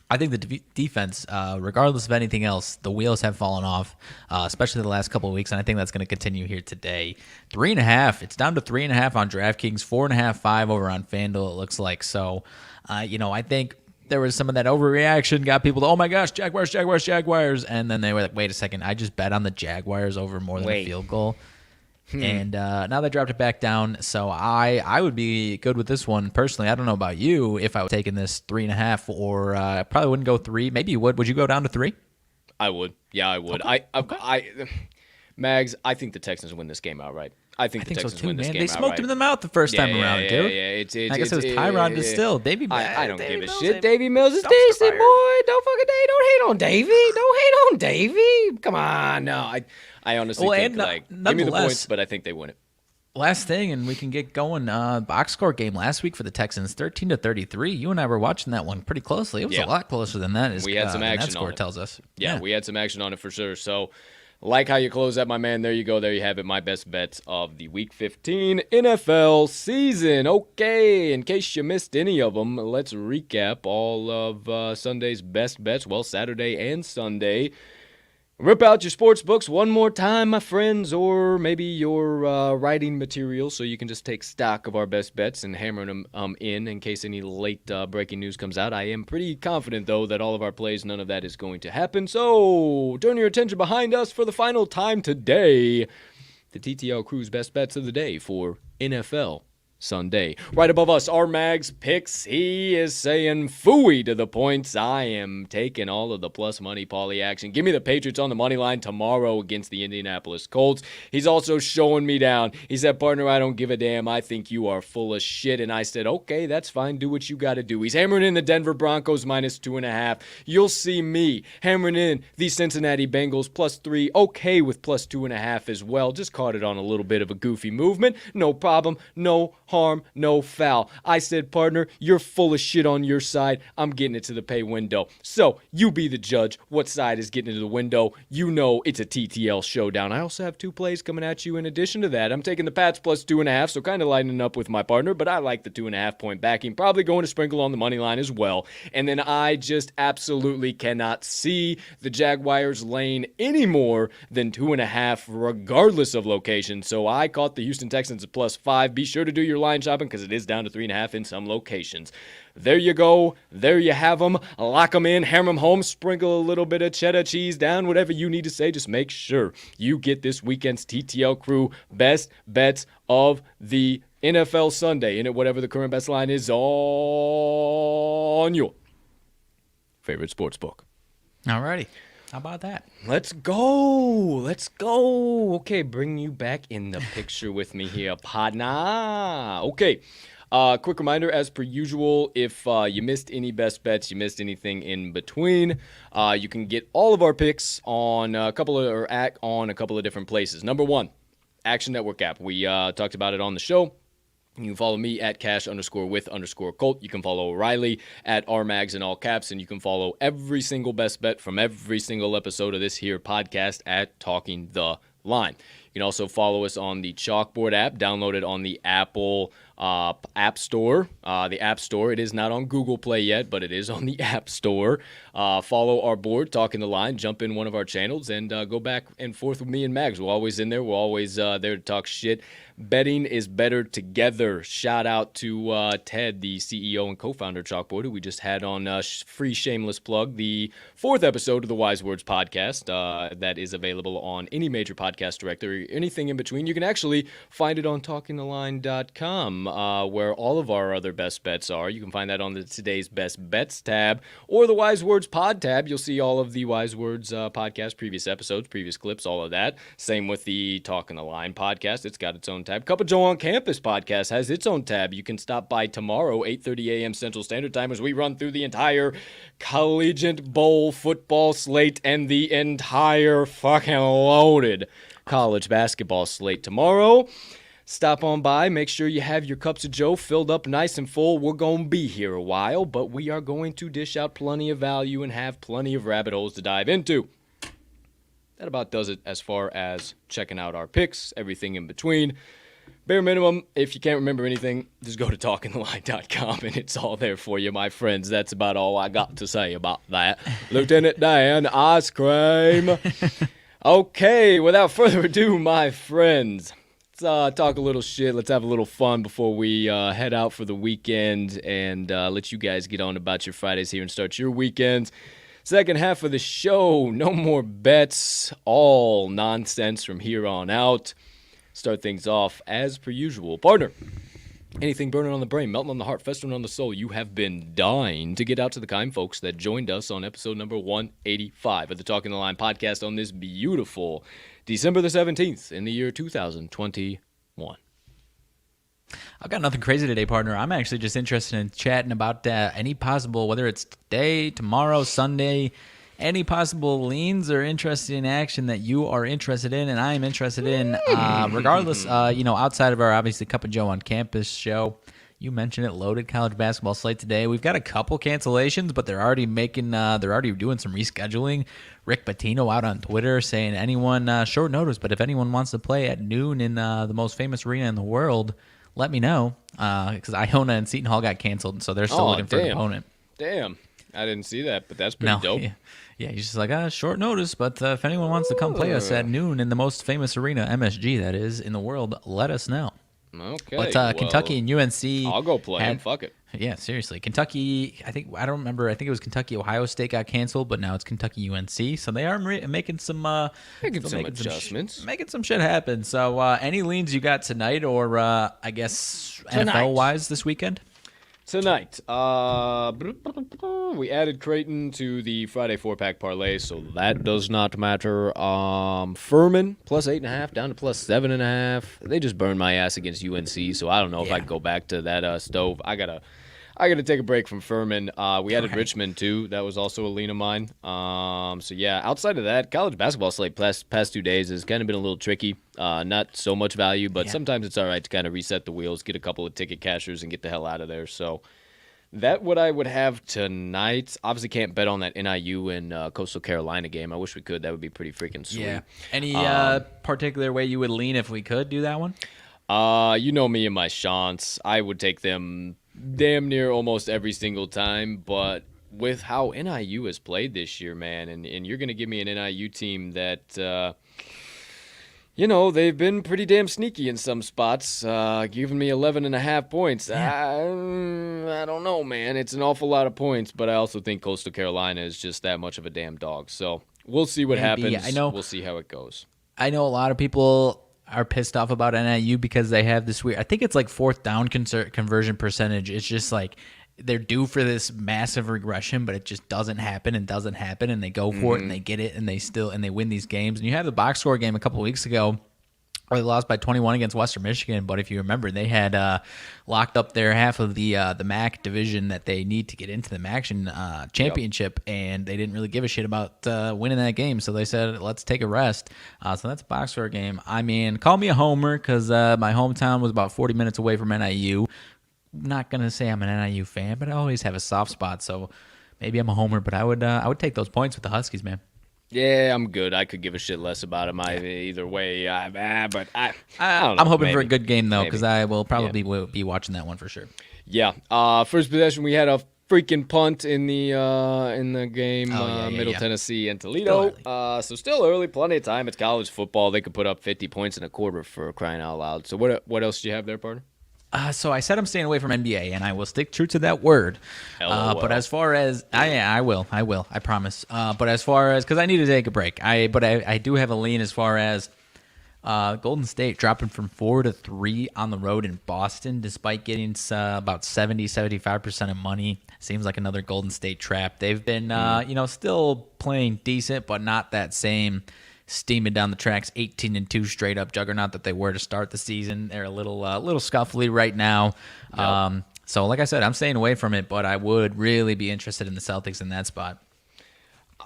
I think the defense, regardless of anything else, the wheels have fallen off, especially the last couple of weeks, and I think that's going to continue here today. 3.5, it's down to 3.5 on DraftKings, 4.5, 5 over on FanDuel, it looks like. So, I think there was some of that overreaction, got people to, oh my gosh, Jaguars, and then they were like, wait a second, I just bet on the Jaguars over more than a field goal. And now they dropped it back down, so I would be good with this one personally. I don't know about you if I was taking this 3.5, or I probably wouldn't go 3. Maybe you would. Would you go down to 3? I would. Yeah, I would. Okay. Mags, I think the Texans win this game outright. I think the Texans win this game outright. They smoked him in the mouth the first time around, dude. Yeah. I guess it was Tyron Distill. Davey Mills. I don't give a shit. Davey Mills is decent, boy. Don't hate on Davey. Don't hate on Davey. Come on, no. I honestly think, give me the points, but I think they win it. Last thing, and we can get going. Box score game last week for the Texans, 13-33. You and I were watching that one pretty closely. It was a lot closer than that. We had some action that score on it. Tells us. Yeah, we had some action on it for sure. So, like how you close that, my man. There you go. There you have it. My best bets of the Week 15 NFL season. Okay, in case you missed any of them, let's recap all of Sunday's best bets. Well, Saturday and Sunday. Rip out your sports books one more time, my friends, or maybe your writing material, so you can just take stock of our best bets and hammer them in case any late breaking news comes out. I am pretty confident, though, that all of our plays, none of that is going to happen. So turn your attention behind us for the final time today. The TTL Crew's best bets of the day for NFL Sunday. Right above us, RMags Picks. He is saying phooey to the points. I am taking all of the plus money parlay action. Give me the Patriots on the money line tomorrow against the Indianapolis Colts. He's also showing me down. He said, partner, I don't give a damn. I think you are full of shit. And I said, okay, that's fine. Do what you got to do. He's hammering in the Denver Broncos -2.5. You'll see me hammering in the Cincinnati Bengals +3. Okay with +2.5 as well. Just caught it on a little bit of a goofy movement. No problem. No harm. No foul. I said, partner, you're full of shit on your side. I'm getting it to the pay window. So you be the judge. What side is getting into the window? You know it's a TTL showdown. I also have 2 plays coming at you in addition to that. I'm taking the Pats +2.5, so kind of lining up with my partner, but I like the 2.5 point backing. Probably going to sprinkle on the money line as well. And then I just absolutely cannot see the Jaguars lane any more than 2.5 regardless of location. So I caught the Houston Texans at +5. Be sure to do your line shopping because it is down to 3.5 in some locations. There you go. There you have them. Lock them in, hammer them home, sprinkle a little bit of cheddar cheese down, whatever you need to say. Just make sure you get this weekend's TTL crew best bets of the NFL Sunday. In it, whatever the current best line is on your favorite sports book. Alrighty. How about that? Let's go. Let's go. Okay, bring you back in the picture with me here, partner. Okay. Quick reminder, as per usual, if you missed any best bets, you missed anything in between, you can get all of our picks on a couple of different places. Number one, Action Network app. We talked about it on the show. You can follow me at cash_with_Colt. You can follow Riley at RMags in all caps, and you can follow every single best bet from every single episode of this here podcast at Talking the Line. You can also follow us on the Chalkboard app, download it on the Apple App Store. The App Store, it is not on Google Play yet, but it is on the App Store. Follow our board, Talking the Line, jump in one of our channels, and go back and forth with me and Mags. We're always in there. We're always there to talk shit. Betting is better together. Shout out to Ted, the CEO and co-founder of Chalkboard, who we just had on free shameless plug, the 4th episode of the Wise Words podcast that is available on any major podcast directory, anything in between. You can actually find it on talkingtheline.com, where all of our other best bets are. You can find that on the Today's Best Bets tab or the Wise Words pod tab. You'll see all of the Wise Words podcast, previous episodes, previous clips, all of that. Same with the Talking the Line podcast. It's got its own tab. Cup of Joe on Campus podcast has its own tab. You can stop by tomorrow, 8:30 a.m. Central Standard Time, as we run through the entire Collegiate Bowl football slate and the entire fucking loaded college basketball slate tomorrow. Stop on by. Make sure you have your cups of Joe filled up nice and full. We're going to be here a while, but we are going to dish out plenty of value and have plenty of rabbit holes to dive into. That about does it as far as checking out our picks, everything in between. Bare minimum, if you can't remember anything, just go to talkingtheline.com and it's all there for you, my friends. That's about all I got to say about that. Lieutenant Dan, ice cream. Okay, without further ado, my friends, let's talk a little shit. Let's have a little fun before we head out for the weekend and let you guys get on about your Fridays here and start your weekends. Second half of the show, no more bets, all nonsense from here on out. Start things off as per usual. Partner, anything burning on the brain, melting on the heart, festering on the soul, you have been dying to get out to the kind folks that joined us on episode number 185 of the Talking the Line podcast on this beautiful December the 17th in the year 2021. I've got nothing crazy today, partner. I'm actually just interested in chatting about any possible, whether it's today, tomorrow, Sunday, any possible leans or interested in action that you are interested in and I am interested in. Regardless, outside of our obviously Cup of Joe on Campus show, you mentioned it, loaded college basketball slate today. We've got a couple cancellations, but they're already doing some rescheduling. Rick Pitino out on Twitter saying anyone short notice, but if anyone wants to play at noon in the most famous arena in the world, let me know, because Iona and Seton Hall got canceled, so they're still looking for an opponent. Damn, I didn't see that, but that's pretty dope. Yeah, he's just like, short notice, but if anyone wants to come play us at noon in the most famous arena, MSG that is, in the world, let us know. Okay. But Kentucky and UNC. I'll go play him. Fuck it. Yeah, seriously. Kentucky, I don't remember. I think it was Kentucky, Ohio State got canceled, but now it's Kentucky, UNC. So they are making some adjustments. Making some shit happen. So any leans you got tonight or I guess NFL-wise this weekend? Tonight, we added Creighton to the Friday Four Pack Parlay, so that does not matter. Furman, plus 8.5, down to plus 7.5. They just burned my ass against UNC, so I don't know if I can go back to that stove. I gotta take a break from Furman. We added Richmond, too. That was also a lean of mine. So, yeah, outside of that, college basketball slate past 2 days has kind of been a little tricky. Not so much value, but sometimes it's all right to kind of reset the wheels, get a couple of ticket cashers, and get the hell out of there. So, that what I would have tonight. Obviously, can't bet on that NIU and Coastal Carolina game. I wish we could. That would be pretty freaking sweet. Yeah. Any particular way you would lean if we could do that one? You know me and my Shants. I would take them damn near almost every single time, but with how NIU has played this year, man, and you're going to give me an NIU team that, they've been pretty damn sneaky in some spots, giving me 11.5 points. I don't know, man. It's an awful lot of points, but I also think Coastal Carolina is just that much of a damn dog. So we'll see what happens. I know, we'll see how it goes. I know a lot of people are pissed off about NIU because they have this weird, I think it's like fourth down conversion percentage. It's just like they're due for this massive regression, but it just doesn't happen, and they go for it and they get it and they win these games. And you have the box score game a couple of weeks ago where they lost by 21 against Western Michigan, but if you remember, they had locked up their half of the MAC division that they need to get into the MAC championship, and they didn't really give a shit about winning that game, so they said, let's take a rest. So that's a box score game. I mean, call me a homer, because my hometown was about 40 minutes away from NIU. Not going to say I'm an NIU fan, but I always have a soft spot, so maybe I'm a homer, but I would take those points with the Huskies, man. Yeah, I'm good. I could give a shit less about him either way. But I don't know. I'm hoping for a good game, though, because I will probably be watching that one for sure. Yeah. First possession, we had a freaking punt in the game, Middle Tennessee and Toledo. So still early, plenty of time. It's college football. They could put up 50 points in a quarter for crying out loud. So what else do you have there, partner? So I said I'm staying away from NBA, and I will stick true to that word. But as far as I will, I promise. But as far as, because I need to take a break, I do have a lean as far as Golden State dropping from 4-3 on the road in Boston, despite getting about 70-75% of money. Seems like another Golden State trap. They've been still playing decent, but not that same steaming down the tracks, 18-2 straight up juggernaut that they were to start the season. They're a little scuffly right now. Yep. So like I said, I'm staying away from it, but I would really be interested in the Celtics in that spot.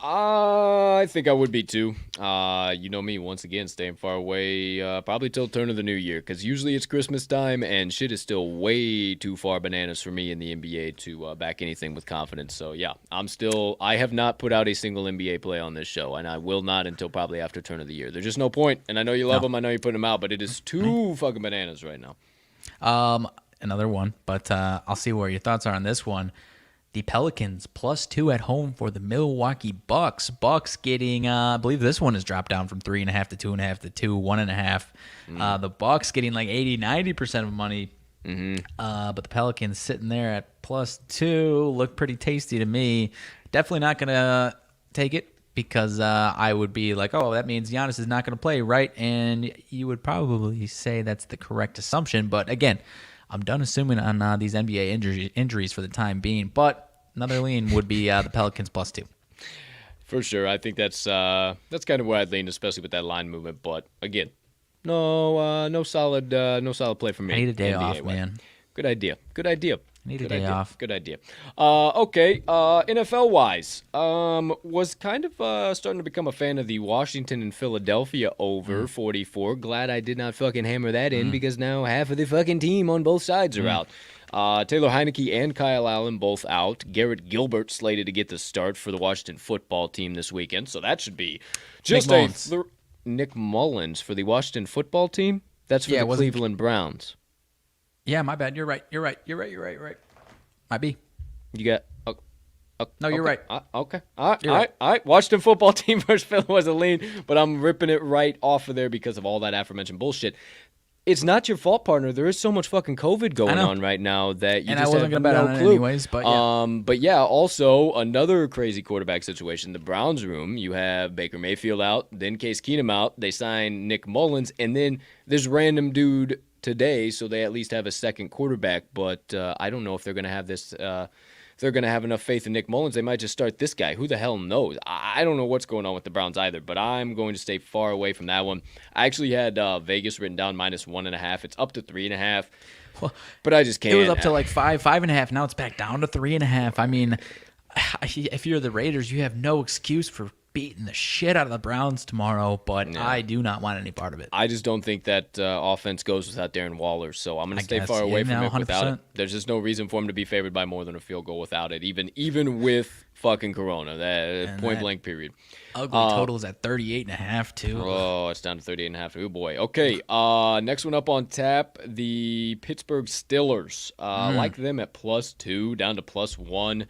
I think I would be too. You know me, once again, staying far away, probably till turn of the new year, because usually it's Christmas time and shit is still way too far bananas for me in the NBA to back anything with confidence. So yeah, I have not put out a single NBA play on this show, and I will not until probably after turn of the year. There's just no point, and I know you love them, I know you're putting them out, but it is too fucking bananas right now. Another one, but I'll see where your thoughts are on this one. The Pelicans +2 at home for the Milwaukee Bucks. Bucks getting, I believe this one has dropped down from 3.5 to 2.5 to 1.5. The Bucks getting like 80-90% of money. But the Pelicans sitting there at +2 look pretty tasty to me. Definitely not going to take it because I would be like, oh, that means Giannis is not going to play, right? And you would probably say that's the correct assumption. But again, I'm done assuming on these NBA injuries for the time being, but another lean would be the Pelicans +2. For sure, I think that's kind of where I'd lean, especially with that line movement. But again, no solid play for me. I need a day off, man. Good idea. Need a day off. Good idea. Okay. NFL-wise, was kind of starting to become a fan of the Washington and Philadelphia over 44. Glad I did not fucking hammer that in because now half of the fucking team on both sides are out. Taylor Heineke and Kyle Allen both out. Garrett Gilbert slated to get the start for the Washington football team this weekend, so that should be just Nick Mullins for the Washington football team? That's for the Cleveland Browns. Yeah, my bad. You're right. Might be. You got... No, you're right. Okay. All right. Washington football team versus Philly was a lean, but I'm ripping it right off of there because of all that aforementioned bullshit. It's not your fault, partner. There is so much fucking COVID going on right now that you just have no clue. Anyways, but yeah. But yeah, also another crazy quarterback situation. The Browns room, you have Baker Mayfield out, then Case Keenum out. They sign Nick Mullins, and then this random dude today, so they at least have a second quarterback. But I don't know if they're going to have this. They're going to have enough faith in Nick Mullins. They might just start this guy. Who the hell knows? I don't know what's going on with the Browns either, but I'm going to stay far away from that one. I actually had Vegas written down -1.5. It's up to 3.5, but I just can't. It was up to like 5.5. Now it's back down to 3.5. I mean, if you're the Raiders, you have no excuse for beating the shit out of the Browns tomorrow, but I do not want any part of it. I just don't think that offense goes without Darren Waller, so I'm going to stay far away from it 100%. Without it. There's just no reason for him to be favored by more than a field goal without it, even with fucking Corona, that point-blank period. Ugly total is at 38.5, too. Oh, it's down to 38.5. Oh, boy. Okay, next one up on tap, the Pittsburgh Steelers. I like them at +2, down to +1.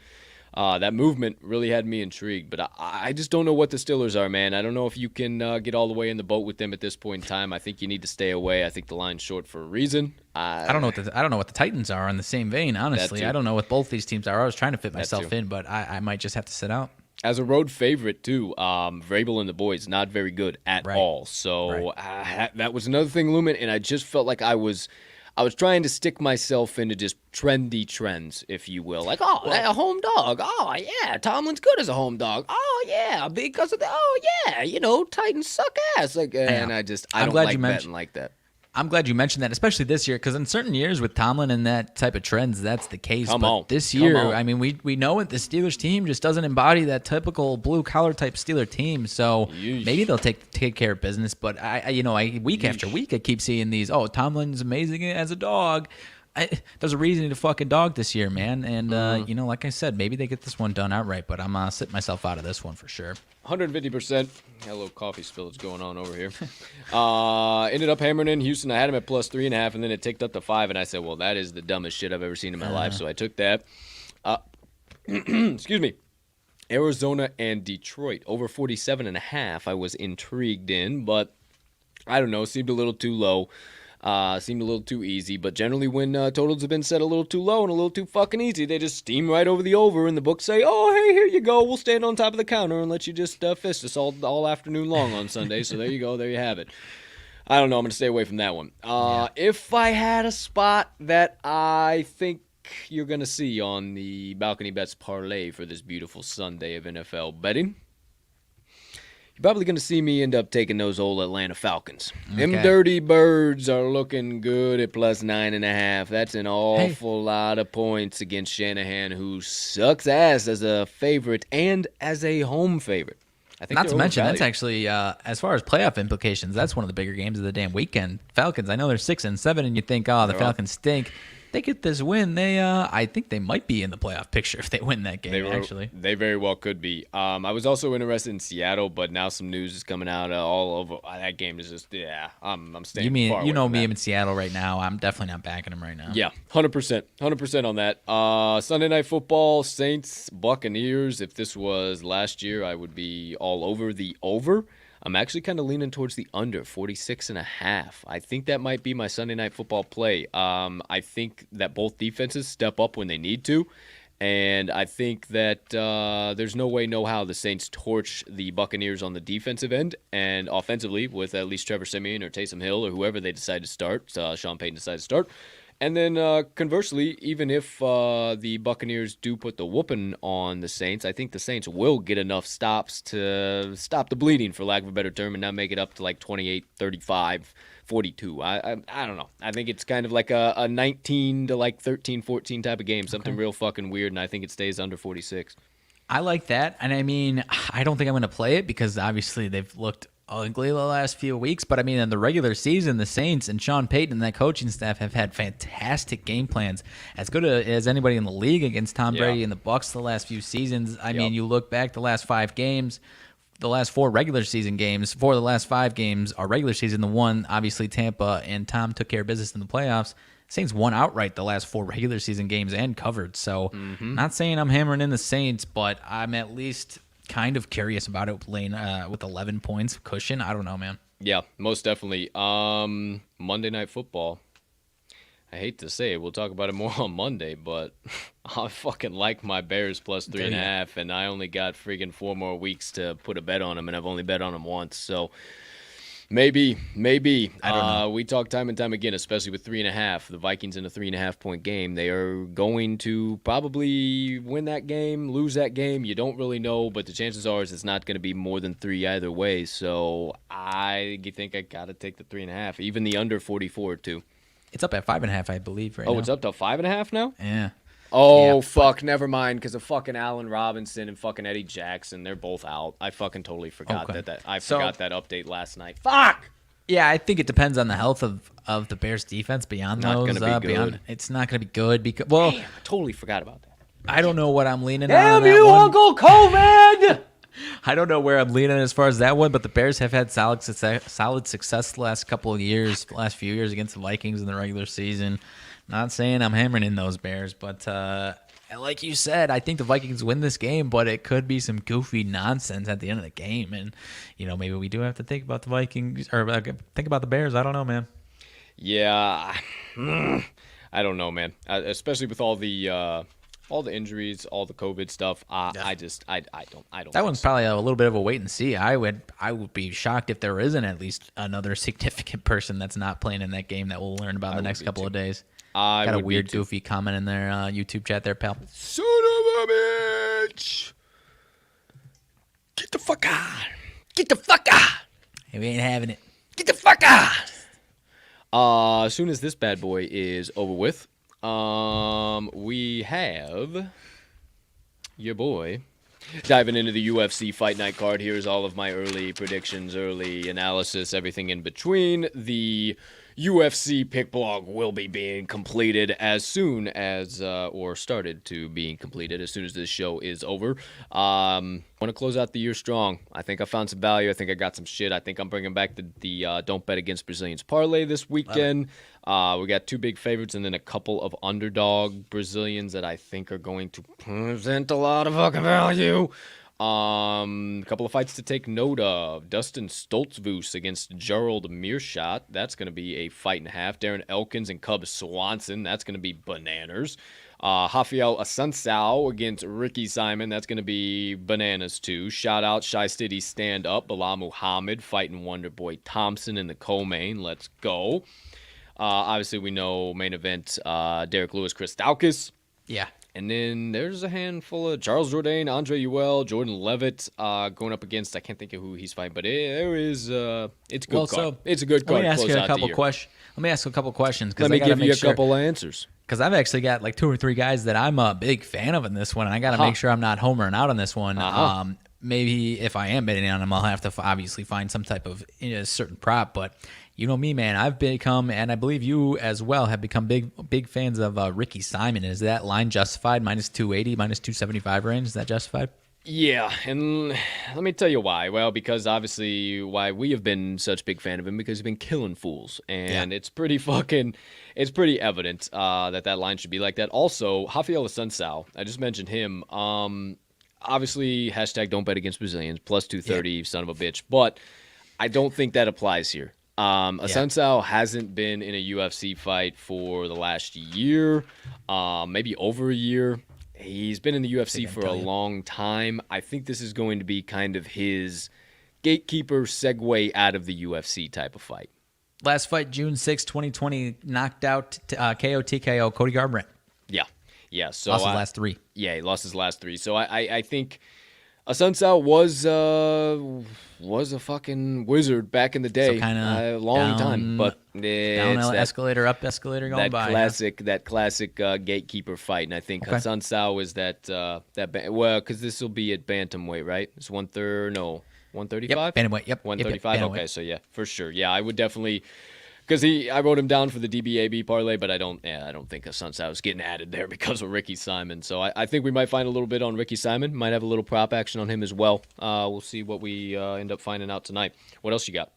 That movement really had me intrigued, but I just don't know what the Steelers are, man. I don't know if you can get all the way in the boat with them at this point in time. I think you need to stay away. I think the line's short for a reason. I don't know what the Titans are in the same vein, honestly. I don't know what both these teams are. I was trying to fit myself in, but I might just have to sit out. As a road favorite, too, Vrabel and the boys, not very good at all. So that was another thing looming, and I just felt like I was trying to stick myself into just trendy trends, if you will. Like, a home dog. Oh, yeah, Tomlin's good as a home dog. Oh, yeah, because of the, Titans suck ass. Like, and I don't like betting like that. I'm glad you mentioned that, especially this year, because in certain years with Tomlin and that type of trends, that's the case. But this year, I mean, we know it. The Steelers team just doesn't embody that typical blue-collar type Steeler team. So maybe they'll take care of business. But week after week, I keep seeing these. Oh, Tomlin's amazing as a dog. There's a reason to fucking dog this year, man. And like I said, maybe they get this one done outright. But I'm sitting myself out of this one for sure. 150%. Got a little coffee spillage going on over here. Ended up hammering in Houston. I had him at +3.5, and then it ticked up to 5, and I said, well, that is the dumbest shit I've ever seen in my life, so I took that. Excuse me. Arizona and Detroit. Over 47.5 I was intrigued in, but I don't know. Seemed a little too low. Seemed a little too easy, but generally when totals have been set a little too low and a little too fucking easy, they just steam right over the over, and the books say, oh, hey, here you go, we'll stand on top of the counter and let you just fist us all afternoon long on Sunday, so there you go, there you have it. I don't know, I'm going to stay away from that one. If I had a spot that I think you're going to see on the Balcony Bets Parlay for this beautiful Sunday of NFL betting, you're probably going to see me end up taking those old Atlanta Falcons. Okay. Them dirty birds are looking good at +9.5. That's an awful lot of points against Shanahan, who sucks ass as a favorite and as a home favorite. I think not to mention, that's actually, as far as playoff implications, that's one of the bigger games of the damn weekend. Falcons, I know they're 6-7, and you think, the Falcons stink. They get this win, I think they might be in the playoff picture if they win that game, actually. They very well could be. I was also interested in Seattle, but now some news is coming out all over. That game is just, I'm staying far away You know from me that. in Seattle right now. I'm definitely not backing them right now. Yeah, 100%. 100% on that. Sunday Night Football, Saints, Buccaneers. If this was last year, I would be all over the over. I'm actually kind of leaning towards the under, 46.5. I think that might be my Sunday Night Football play. I think that both defenses step up when they need to, and I think that there's no way, no how the Saints torch the Buccaneers on the defensive end, and offensively with at least Trevor Siemian or Taysom Hill or whoever they decide to start, Sean Payton decides to start. And then conversely, even if the Buccaneers do put the whooping on the Saints, I think the Saints will get enough stops to stop the bleeding, for lack of a better term, and not make it up to like 28, 35, 42. I don't know. I think it's kind of like a 19 to like 13, 14 type of game, something real fucking weird, and I think it stays under 46. I like that, and I mean, I don't think I'm going to play it because obviously they've looked ugly the last few weeks, but I mean, in the regular season, the Saints and Sean Payton and that coaching staff have had fantastic game plans, as good as anybody in the league against Tom Brady and the Bucs the last few seasons. I mean, you look back the last 5 games, the last 4 regular season games, 4 of the last 5 games are regular season. The one, obviously, Tampa and Tom took care of business in the playoffs. Saints won outright the last 4 regular season games and covered. So, not saying I'm hammering in the Saints, but I'm at least kind of curious about it playing with 11 points cushion. I don't know, man. Yeah, most definitely. Monday Night Football. I hate to say it, we'll talk about it more on Monday, but I fucking like my Bears plus 3.5, and I only got freaking 4 more weeks to put a bet on them, and I've only bet on them once, so maybe. I don't know. We talk time and time again, especially with 3.5. The Vikings in a 3.5 point game. They are going to probably win that game, lose that game. You don't really know, but the chances are it's not going to be more than 3 either way. So I think I got to take the 3.5, even the under 44 too. It's up at 5.5, I believe, right now. Oh, it's up to 5.5 now? Yeah. Oh, Yeah. fuck, never mind, because of fucking Allen Robinson and fucking Eddie Jackson. They're both out. I fucking totally forgot Okay. forgot that update last night. Fuck! Yeah, I think it depends on the health of the Bears defense beyond Not those. gonna be good. It's not going to be good because, well, Damn, I totally forgot about that. I don't know what I'm leaning on. Damn that you, one. Uncle COVID! I don't know where I'm leaning as far as that one, but the Bears have had solid success the last couple of years, the last few years against the Vikings in the regular season. Not saying I'm hammering in those Bears, but like you said, I think the Vikings win this game, but it could be some goofy nonsense at the end of the game. And, maybe we do have to think about the Vikings or think about the Bears. I don't know, man. Yeah, I don't know, man. Especially with all the injuries, all the COVID stuff. I don't. That one's probably a little bit of a wait and see. I would be shocked if there isn't at least another significant person that's not playing in that game that we'll learn about in the next couple of days. Got a weird, goofy comment in their YouTube chat there, pal. Son of a bitch! Get the fuck out! Get the fuck out! Hey, we ain't having it. Get the fuck out! As soon as this bad boy is over with, we have your boy diving into the UFC Fight Night card. Here's all of my early predictions, early analysis, everything in between. The UFC pick blog will be being completed as soon as, or started to being completed as soon as this show is over. Want to close out the year strong. I think I found some value. I think I got some shit. I think I'm bringing back the Don't Bet Against Brazilians parlay this weekend. We got 2 big favorites and then a couple of underdog Brazilians that I think are going to present a lot of fucking value. A couple of fights to take note of. Dustin Stoltzfus against Gerald Meerschaert. That's going to be a fight and a half. Darren Elkins and Cub Swanson. That's going to be bananas. Rafael Assunção against Ricky Simon. That's going to be bananas too. Shout out Shy City Stand Up. Bilal Muhammad fighting Wonderboy Thompson in the co-main. Let's go. Obviously, we know main event Derek Lewis, Chris Daukaus. Yeah. And then there's a handful of Charles Jourdain, Andre Ewell, Jordan Levitt going up against, I can't think of who he's fighting, but it's a good card. It's a good card. Let me ask you a couple questions. Let me ask you a couple questions. Let me give you a couple of answers. Because I've actually got like 2 or 3 guys that I'm a big fan of in this one, and I got to make sure I'm not homering out on this one. Maybe if I am betting on them, I'll have to obviously find some type of certain prop, but you know me, man. I've become, and I believe you as well, have become big fans of Ricky Simon. Is that line justified? Minus 280, minus 275 range? Is that justified? Yeah, and let me tell you why. Well, because obviously why we have been such big fan of him, because he's been killing fools. And it's pretty evident that line should be like that. Also, Rafael Assunção, I just mentioned him. Obviously, hashtag don't bet against Brazilians, plus 230, son of a bitch. But I don't think that applies here. Assunção hasn't been in a UFC fight for the last year, maybe over a year. He's been in the UFC for a long time. I think this is going to be kind of his gatekeeper segue out of the UFC type of fight. Last fight, June 6, 2020, knocked out KO TKO Cody Garbrandt. Yeah. So lost his last 3. Yeah, he lost his last 3. So I think Assunção was a fucking wizard back in the day, a long time, but down escalator, up escalator, going that by. That classic gatekeeper fight, and I think Assunção is because this will be at bantamweight, right? It's 135. Yep, bantamweight. Yep, 135. Okay, so yeah, for sure. Yeah, I would definitely. Because I wrote him down for the DBAB parlay, but I don't think Assunção is getting added there because of Ricky Simon. So I think we might find a little bit on Ricky Simon. Might have a little prop action on him as well. We'll see what we end up finding out tonight. What else you got?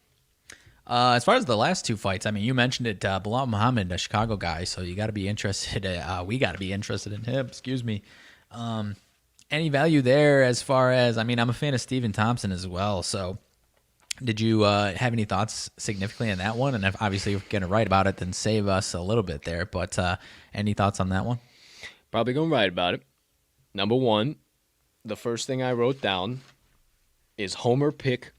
As far as the last 2 fights, I mean, you mentioned it, Bilal Muhammad, a Chicago guy, so you got to be interested. We got to be interested in him. Excuse me. Any value there as far as, I mean, I'm a fan of Stephen Thompson as well, so Did you have any thoughts significantly on that one? And if obviously you're going to write about it, then save us a little bit there. But any thoughts on that one? Probably going to write about it. Number one, the first thing I wrote down is Homer pick ?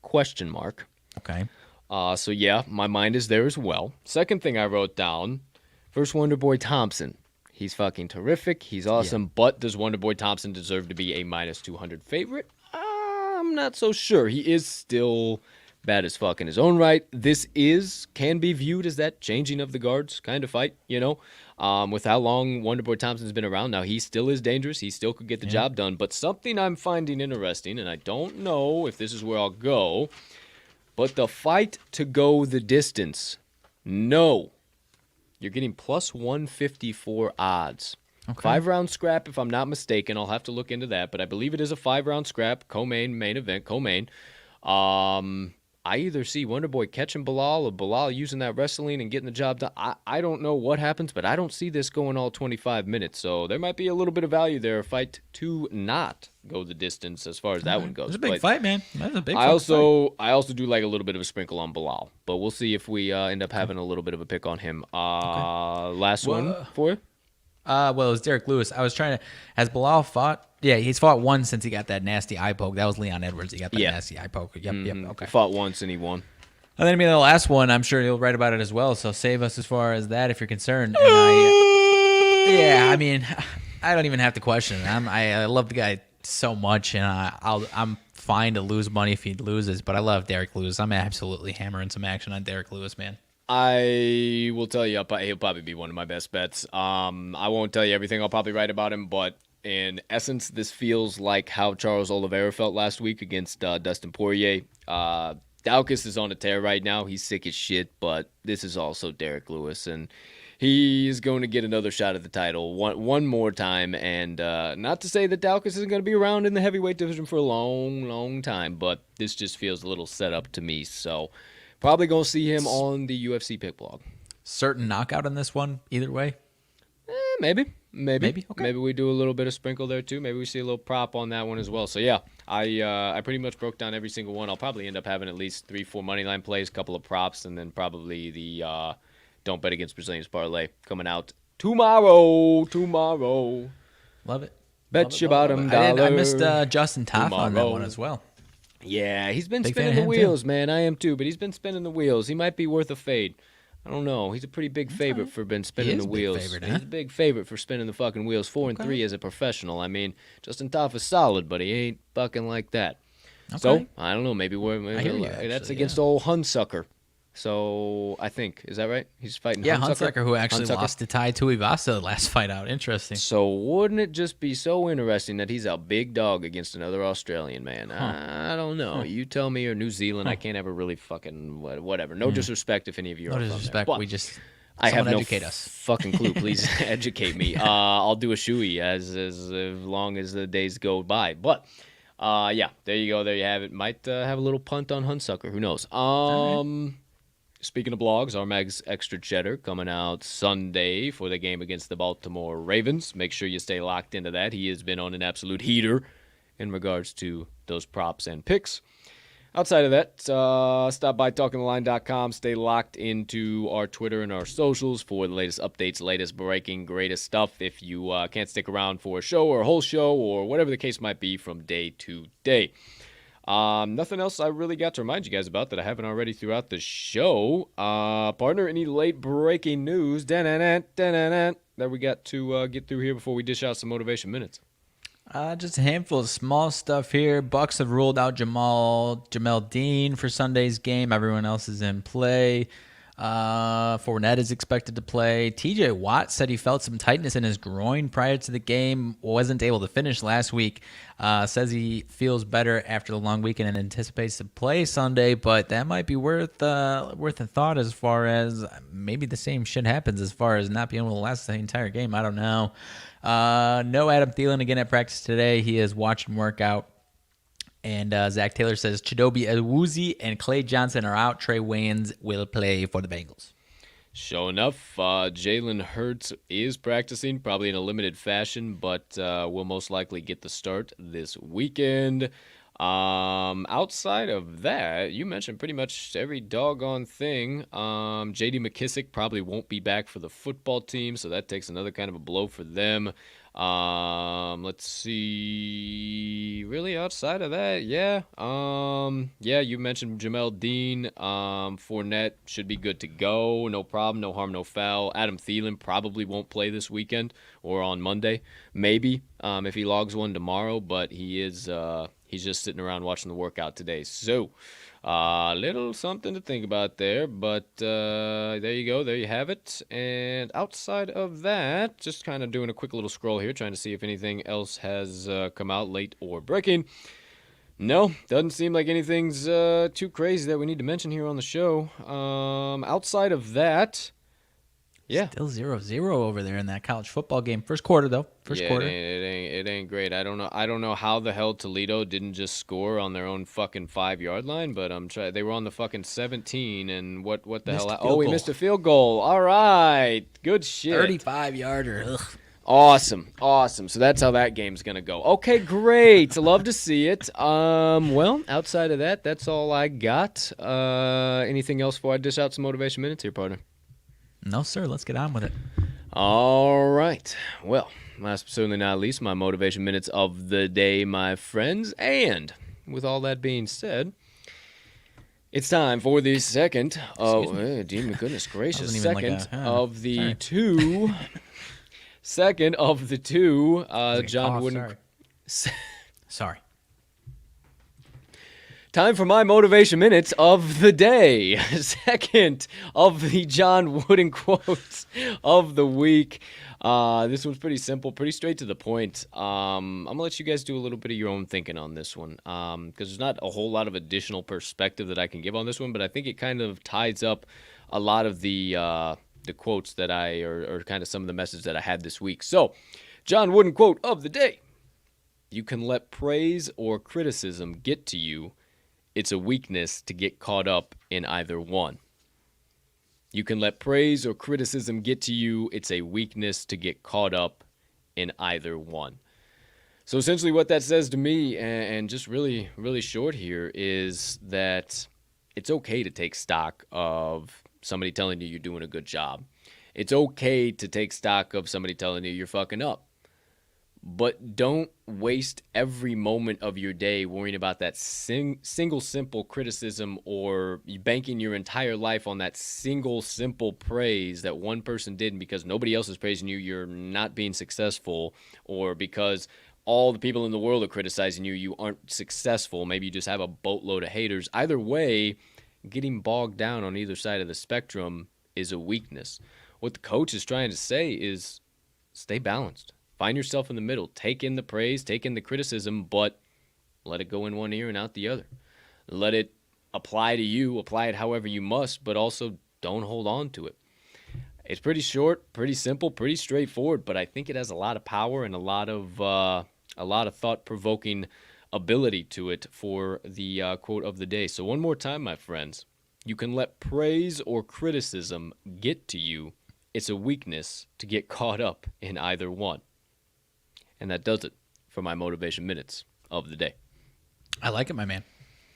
Okay. So yeah, my mind is there as well. Second thing I wrote down, first Wonderboy Thompson. He's fucking terrific. He's awesome. But does Wonderboy Thompson deserve to be a -200 favorite? I'm not so sure. He is still bad as fuck in his own right. This can be viewed as that changing of the guards kind of fight, with how long Wonderboy Thompson's been around now. He still is dangerous. He still could get the job done. But something I'm finding interesting, and I don't know if this is where I'll go, but the fight to go the distance. No. You're getting plus 154 odds. Okay. 5-round scrap, if I'm not mistaken. I'll have to look into that, but I believe it is a 5-round scrap, co-main event. I either see Wonderboy catching Bilal or Bilal using that wrestling and getting the job done. I don't know what happens, but I don't see this going all 25 minutes, so there might be a little bit of value there, a fight to not go the distance as far as that one goes. It's a big fight, man. That's a big fight. I also do like a little bit of a sprinkle on Bilal, but we'll see if we end up having a little bit of a pick on him. Last one for you? Well, it was Derek Lewis. I was trying to... Has Bilal fought? Yeah, he's fought once since he got that nasty eye poke. That was Leon Edwards. He got that nasty eye poke. Yep, okay. He fought once and he won. And then the last one, I'm sure you'll write about it as well, so save us as far as that if you're concerned. And I don't even have to question it. I love the guy so much, and I'm fine to lose money if he loses, but I love Derek Lewis. I'm absolutely hammering some action on Derek Lewis, man. I will tell you, he'll probably be one of my best bets. I won't tell you everything I'll probably write about him, but in essence, this feels like how Charles Oliveira felt last week against Dustin Poirier. Daukaus is on a tear right now. He's sick as shit, but this is also Derek Lewis, and he is going to get another shot at the title one more time. And not to say that Daukaus isn't going to be around in the heavyweight division for a long, long time, but this just feels a little set up to me, so... Probably going to see him on the UFC pick blog. Certain knockout in this one, either way? Maybe. Okay. Maybe we do a little bit of sprinkle there, too. Maybe we see a little prop on that one as well. So, yeah, I pretty much broke down every single one. I'll probably end up having at least 3-4 moneyline plays, a couple of props, and then probably the Don't Bet Against Brazilians parlay coming out tomorrow. Love it. Bet your bottom dollar. I missed Justin Toff on that one as well. Yeah, he's been spinning the wheels, man. I am too, but he's been spinning the wheels. He might be worth a fade. I don't know. He's a pretty big favorite for been spinning the wheels. He's a big favorite for spinning the fucking wheels. 4-3 as a professional. I mean, Justin Toff is solid, but he ain't fucking like that. Okay. So I don't know. Maybe that's against old Hunsucker. So I think, is that right? He's fighting Hunsucker, who actually lost to Tai Tuivasa last fight out. Interesting. So wouldn't it just be so interesting that he's a big dog against another Australian man? I don't know. You tell me, or New Zealand. I can't ever really fucking whatever. No disrespect if any of you are from disrespect. There. We just I have no educate us. Fucking clue. Please educate me. I'll do a shoey as long as the days go by. But yeah, there you go. There you have it. Might have a little punt on Hunsucker. Who knows? Speaking of blogs, RMags Extra Cheddar coming out Sunday for the game against the Baltimore Ravens. Make sure you stay locked into that. He has been on an absolute heater in regards to those props and picks. Outside of that, stop by talkingtheline.com. Stay locked into our Twitter and our socials for the latest updates, latest breaking, greatest stuff. If you can't stick around for a show or a whole show or whatever the case might be from day to day. Nothing else I really got to remind you guys about that I haven't already throughout the show. Partner, any late breaking news that we got to get through here before we dish out some motivation minutes? Just a handful of small stuff here. Bucks have ruled out Jamel Dean for Sunday's game. Everyone else is in play. Fournette is expected to play. TJ Watt said he felt some tightness in his groin prior to the game. Wasn't able to finish last week. Says he feels better after the long weekend and anticipates to play Sunday, but that might be worth a thought as far as maybe the same shit happens as far as not being able to last the entire game. I don't know. No Adam Thielen again at practice today. He has watched him work out. And Zach Taylor says Chidobe Awuzie and Clay Johnson are out. Trey Waynes will play for the Bengals. Sure enough, Jalen Hurts is practicing, probably in a limited fashion, but will most likely get the start this weekend. Outside of that, you mentioned pretty much every doggone thing. J.D. McKissick probably won't be back for the football team, so that takes another kind of a blow for them. Let's see. Really, outside of that, yeah. Yeah, you mentioned Jamel Dean. Fournette should be good to go. No problem, no harm, no foul. Adam Thielen probably won't play this weekend or on Monday, maybe. If he logs one tomorrow, but he's just sitting around watching the workout today. So, little something to think about there, but there you go. There you have it. And outside of that, just kind of doing a quick little scroll here, trying to see if anything else has come out late or breaking. No, doesn't seem like anything's too crazy that we need to mention here on the show. Outside of that, yeah. Still 0-0 over there in that college football game. First quarter, though. First quarter. It ain't great. I don't know how the hell Toledo didn't just score on their own fucking 5-yard line, but they were on the fucking 17, and what the hell? Oh, we missed a field goal. All right. Good shit. 35-yarder. Awesome. So that's how that game's going to go. Okay, great. Love to see it. Well, outside of that, that's all I got. Anything else before I dish out some motivation minutes here, partner? No, sir. Let's get on with it. All right. Well, last but certainly not least, my motivation minutes of the day, my friends. And with all that being said, it's time for the second. Goodness gracious! Second of the two. Second of the two. John Wooden. Sorry. Time for my motivation minutes of the day. Second of the John Wooden quotes of the week. This one's pretty simple, pretty straight to the point. I'm going to let you guys do a little bit of your own thinking on this one, because there's not a whole lot of additional perspective that I can give on this one, but I think it kind of ties up a lot of the quotes that or kind of some of the messages that I had this week. So, John Wooden quote of the day. You can let praise or criticism get to you. It's a weakness to get caught up in either one. You can let praise or criticism get to you. It's a weakness to get caught up in either one. So essentially what that says to me, and just really, really short here, is that it's okay to take stock of somebody telling you you're doing a good job. It's okay to take stock of somebody telling you you're fucking up. But don't waste every moment of your day worrying about that single simple criticism, or banking your entire life on that single simple praise that one person did, and because nobody else is praising you, you're not being successful, or because all the people in the world are criticizing you, you aren't successful. Maybe you just have a boatload of haters. Either way, getting bogged down on either side of the spectrum is a weakness. What the coach is trying to say is stay balanced. Find yourself in the middle. Take in the praise, take in the criticism, but let it go in one ear and out the other. Let it apply to you, apply it however you must, but also don't hold on to it. It's pretty short, pretty simple, pretty straightforward, but I think it has a lot of power and a lot of thought-provoking ability to it for the quote of the day. So one more time, my friends. You can let praise or criticism get to you. It's a weakness to get caught up in either one. And that does it for my motivation minutes of the day. I like it, my man.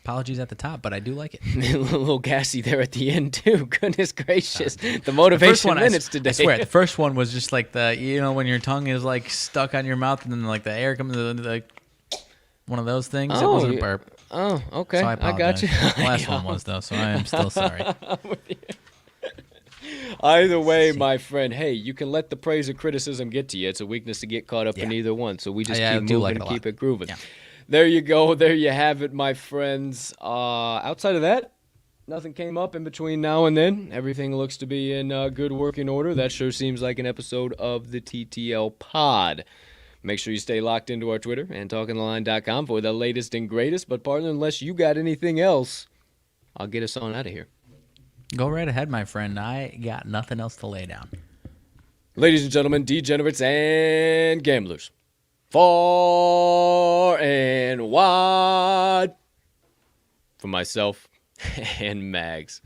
Apologies at the top, but I do like it. A little gassy there at the end, too. Goodness gracious. The motivation minutes today. I swear, the first one was just like when your tongue is like stuck on your mouth and then like the air comes like one of those things. It wasn't a burp. Oh, okay. So I got you. The last one was, though, so I am still sorry. Either way, my friend, hey, you can let the praise or criticism get to you. It's a weakness to get caught up in either one. So we just keep moving and keep it grooving. Yeah. There you go. There you have it, my friends. Outside of that, nothing came up in between now and then. Everything looks to be in good working order. That sure seems like an episode of the TTL Pod. Make sure you stay locked into our Twitter and talkingtheline.com for the latest and greatest. But partner, unless you got anything else, I'll get us on out of here. Go right ahead, my friend. I got nothing else to lay down. Ladies and gentlemen, degenerates and gamblers, far and wide, for myself and Mags,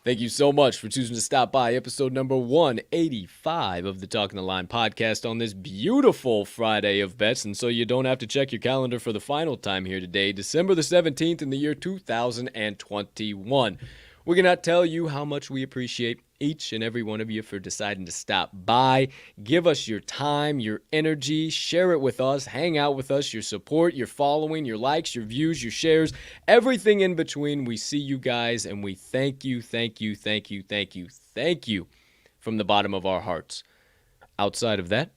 Thank you so much for choosing to stop by episode number 185 of the Talking the Line podcast on this beautiful Friday of bets. And so you don't have to check your calendar for the final time here today, December the 17th in the year 2021. We cannot tell you how much we appreciate each and every one of you for deciding to stop by. Give us your time, your energy, share it with us, hang out with us, your support, your following, your likes, your views, your shares, everything in between. We see you guys and we thank you from the bottom of our hearts. Outside of that,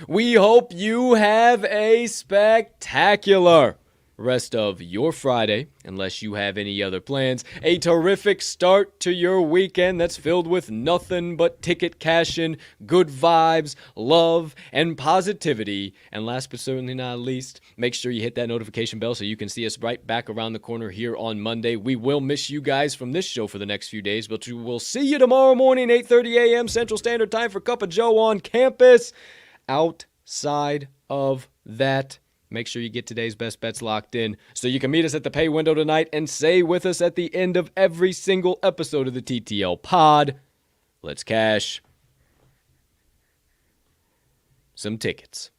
we hope you have a spectacular rest of your Friday, unless you have any other plans. A terrific start to your weekend that's filled with nothing but ticket cashing, good vibes, love, and positivity. And last but certainly not least, make sure you hit that notification bell so you can see us right back around the corner here on Monday. We will miss you guys from this show for the next few days, but we will see you tomorrow morning, 8:30 a.m. Central Standard Time for Cup of Joe on campus. Outside of that, make sure you get today's best bets locked in so you can meet us at the pay window tonight and say with us at the end of every single episode of the TTL Pod, let's cash some tickets.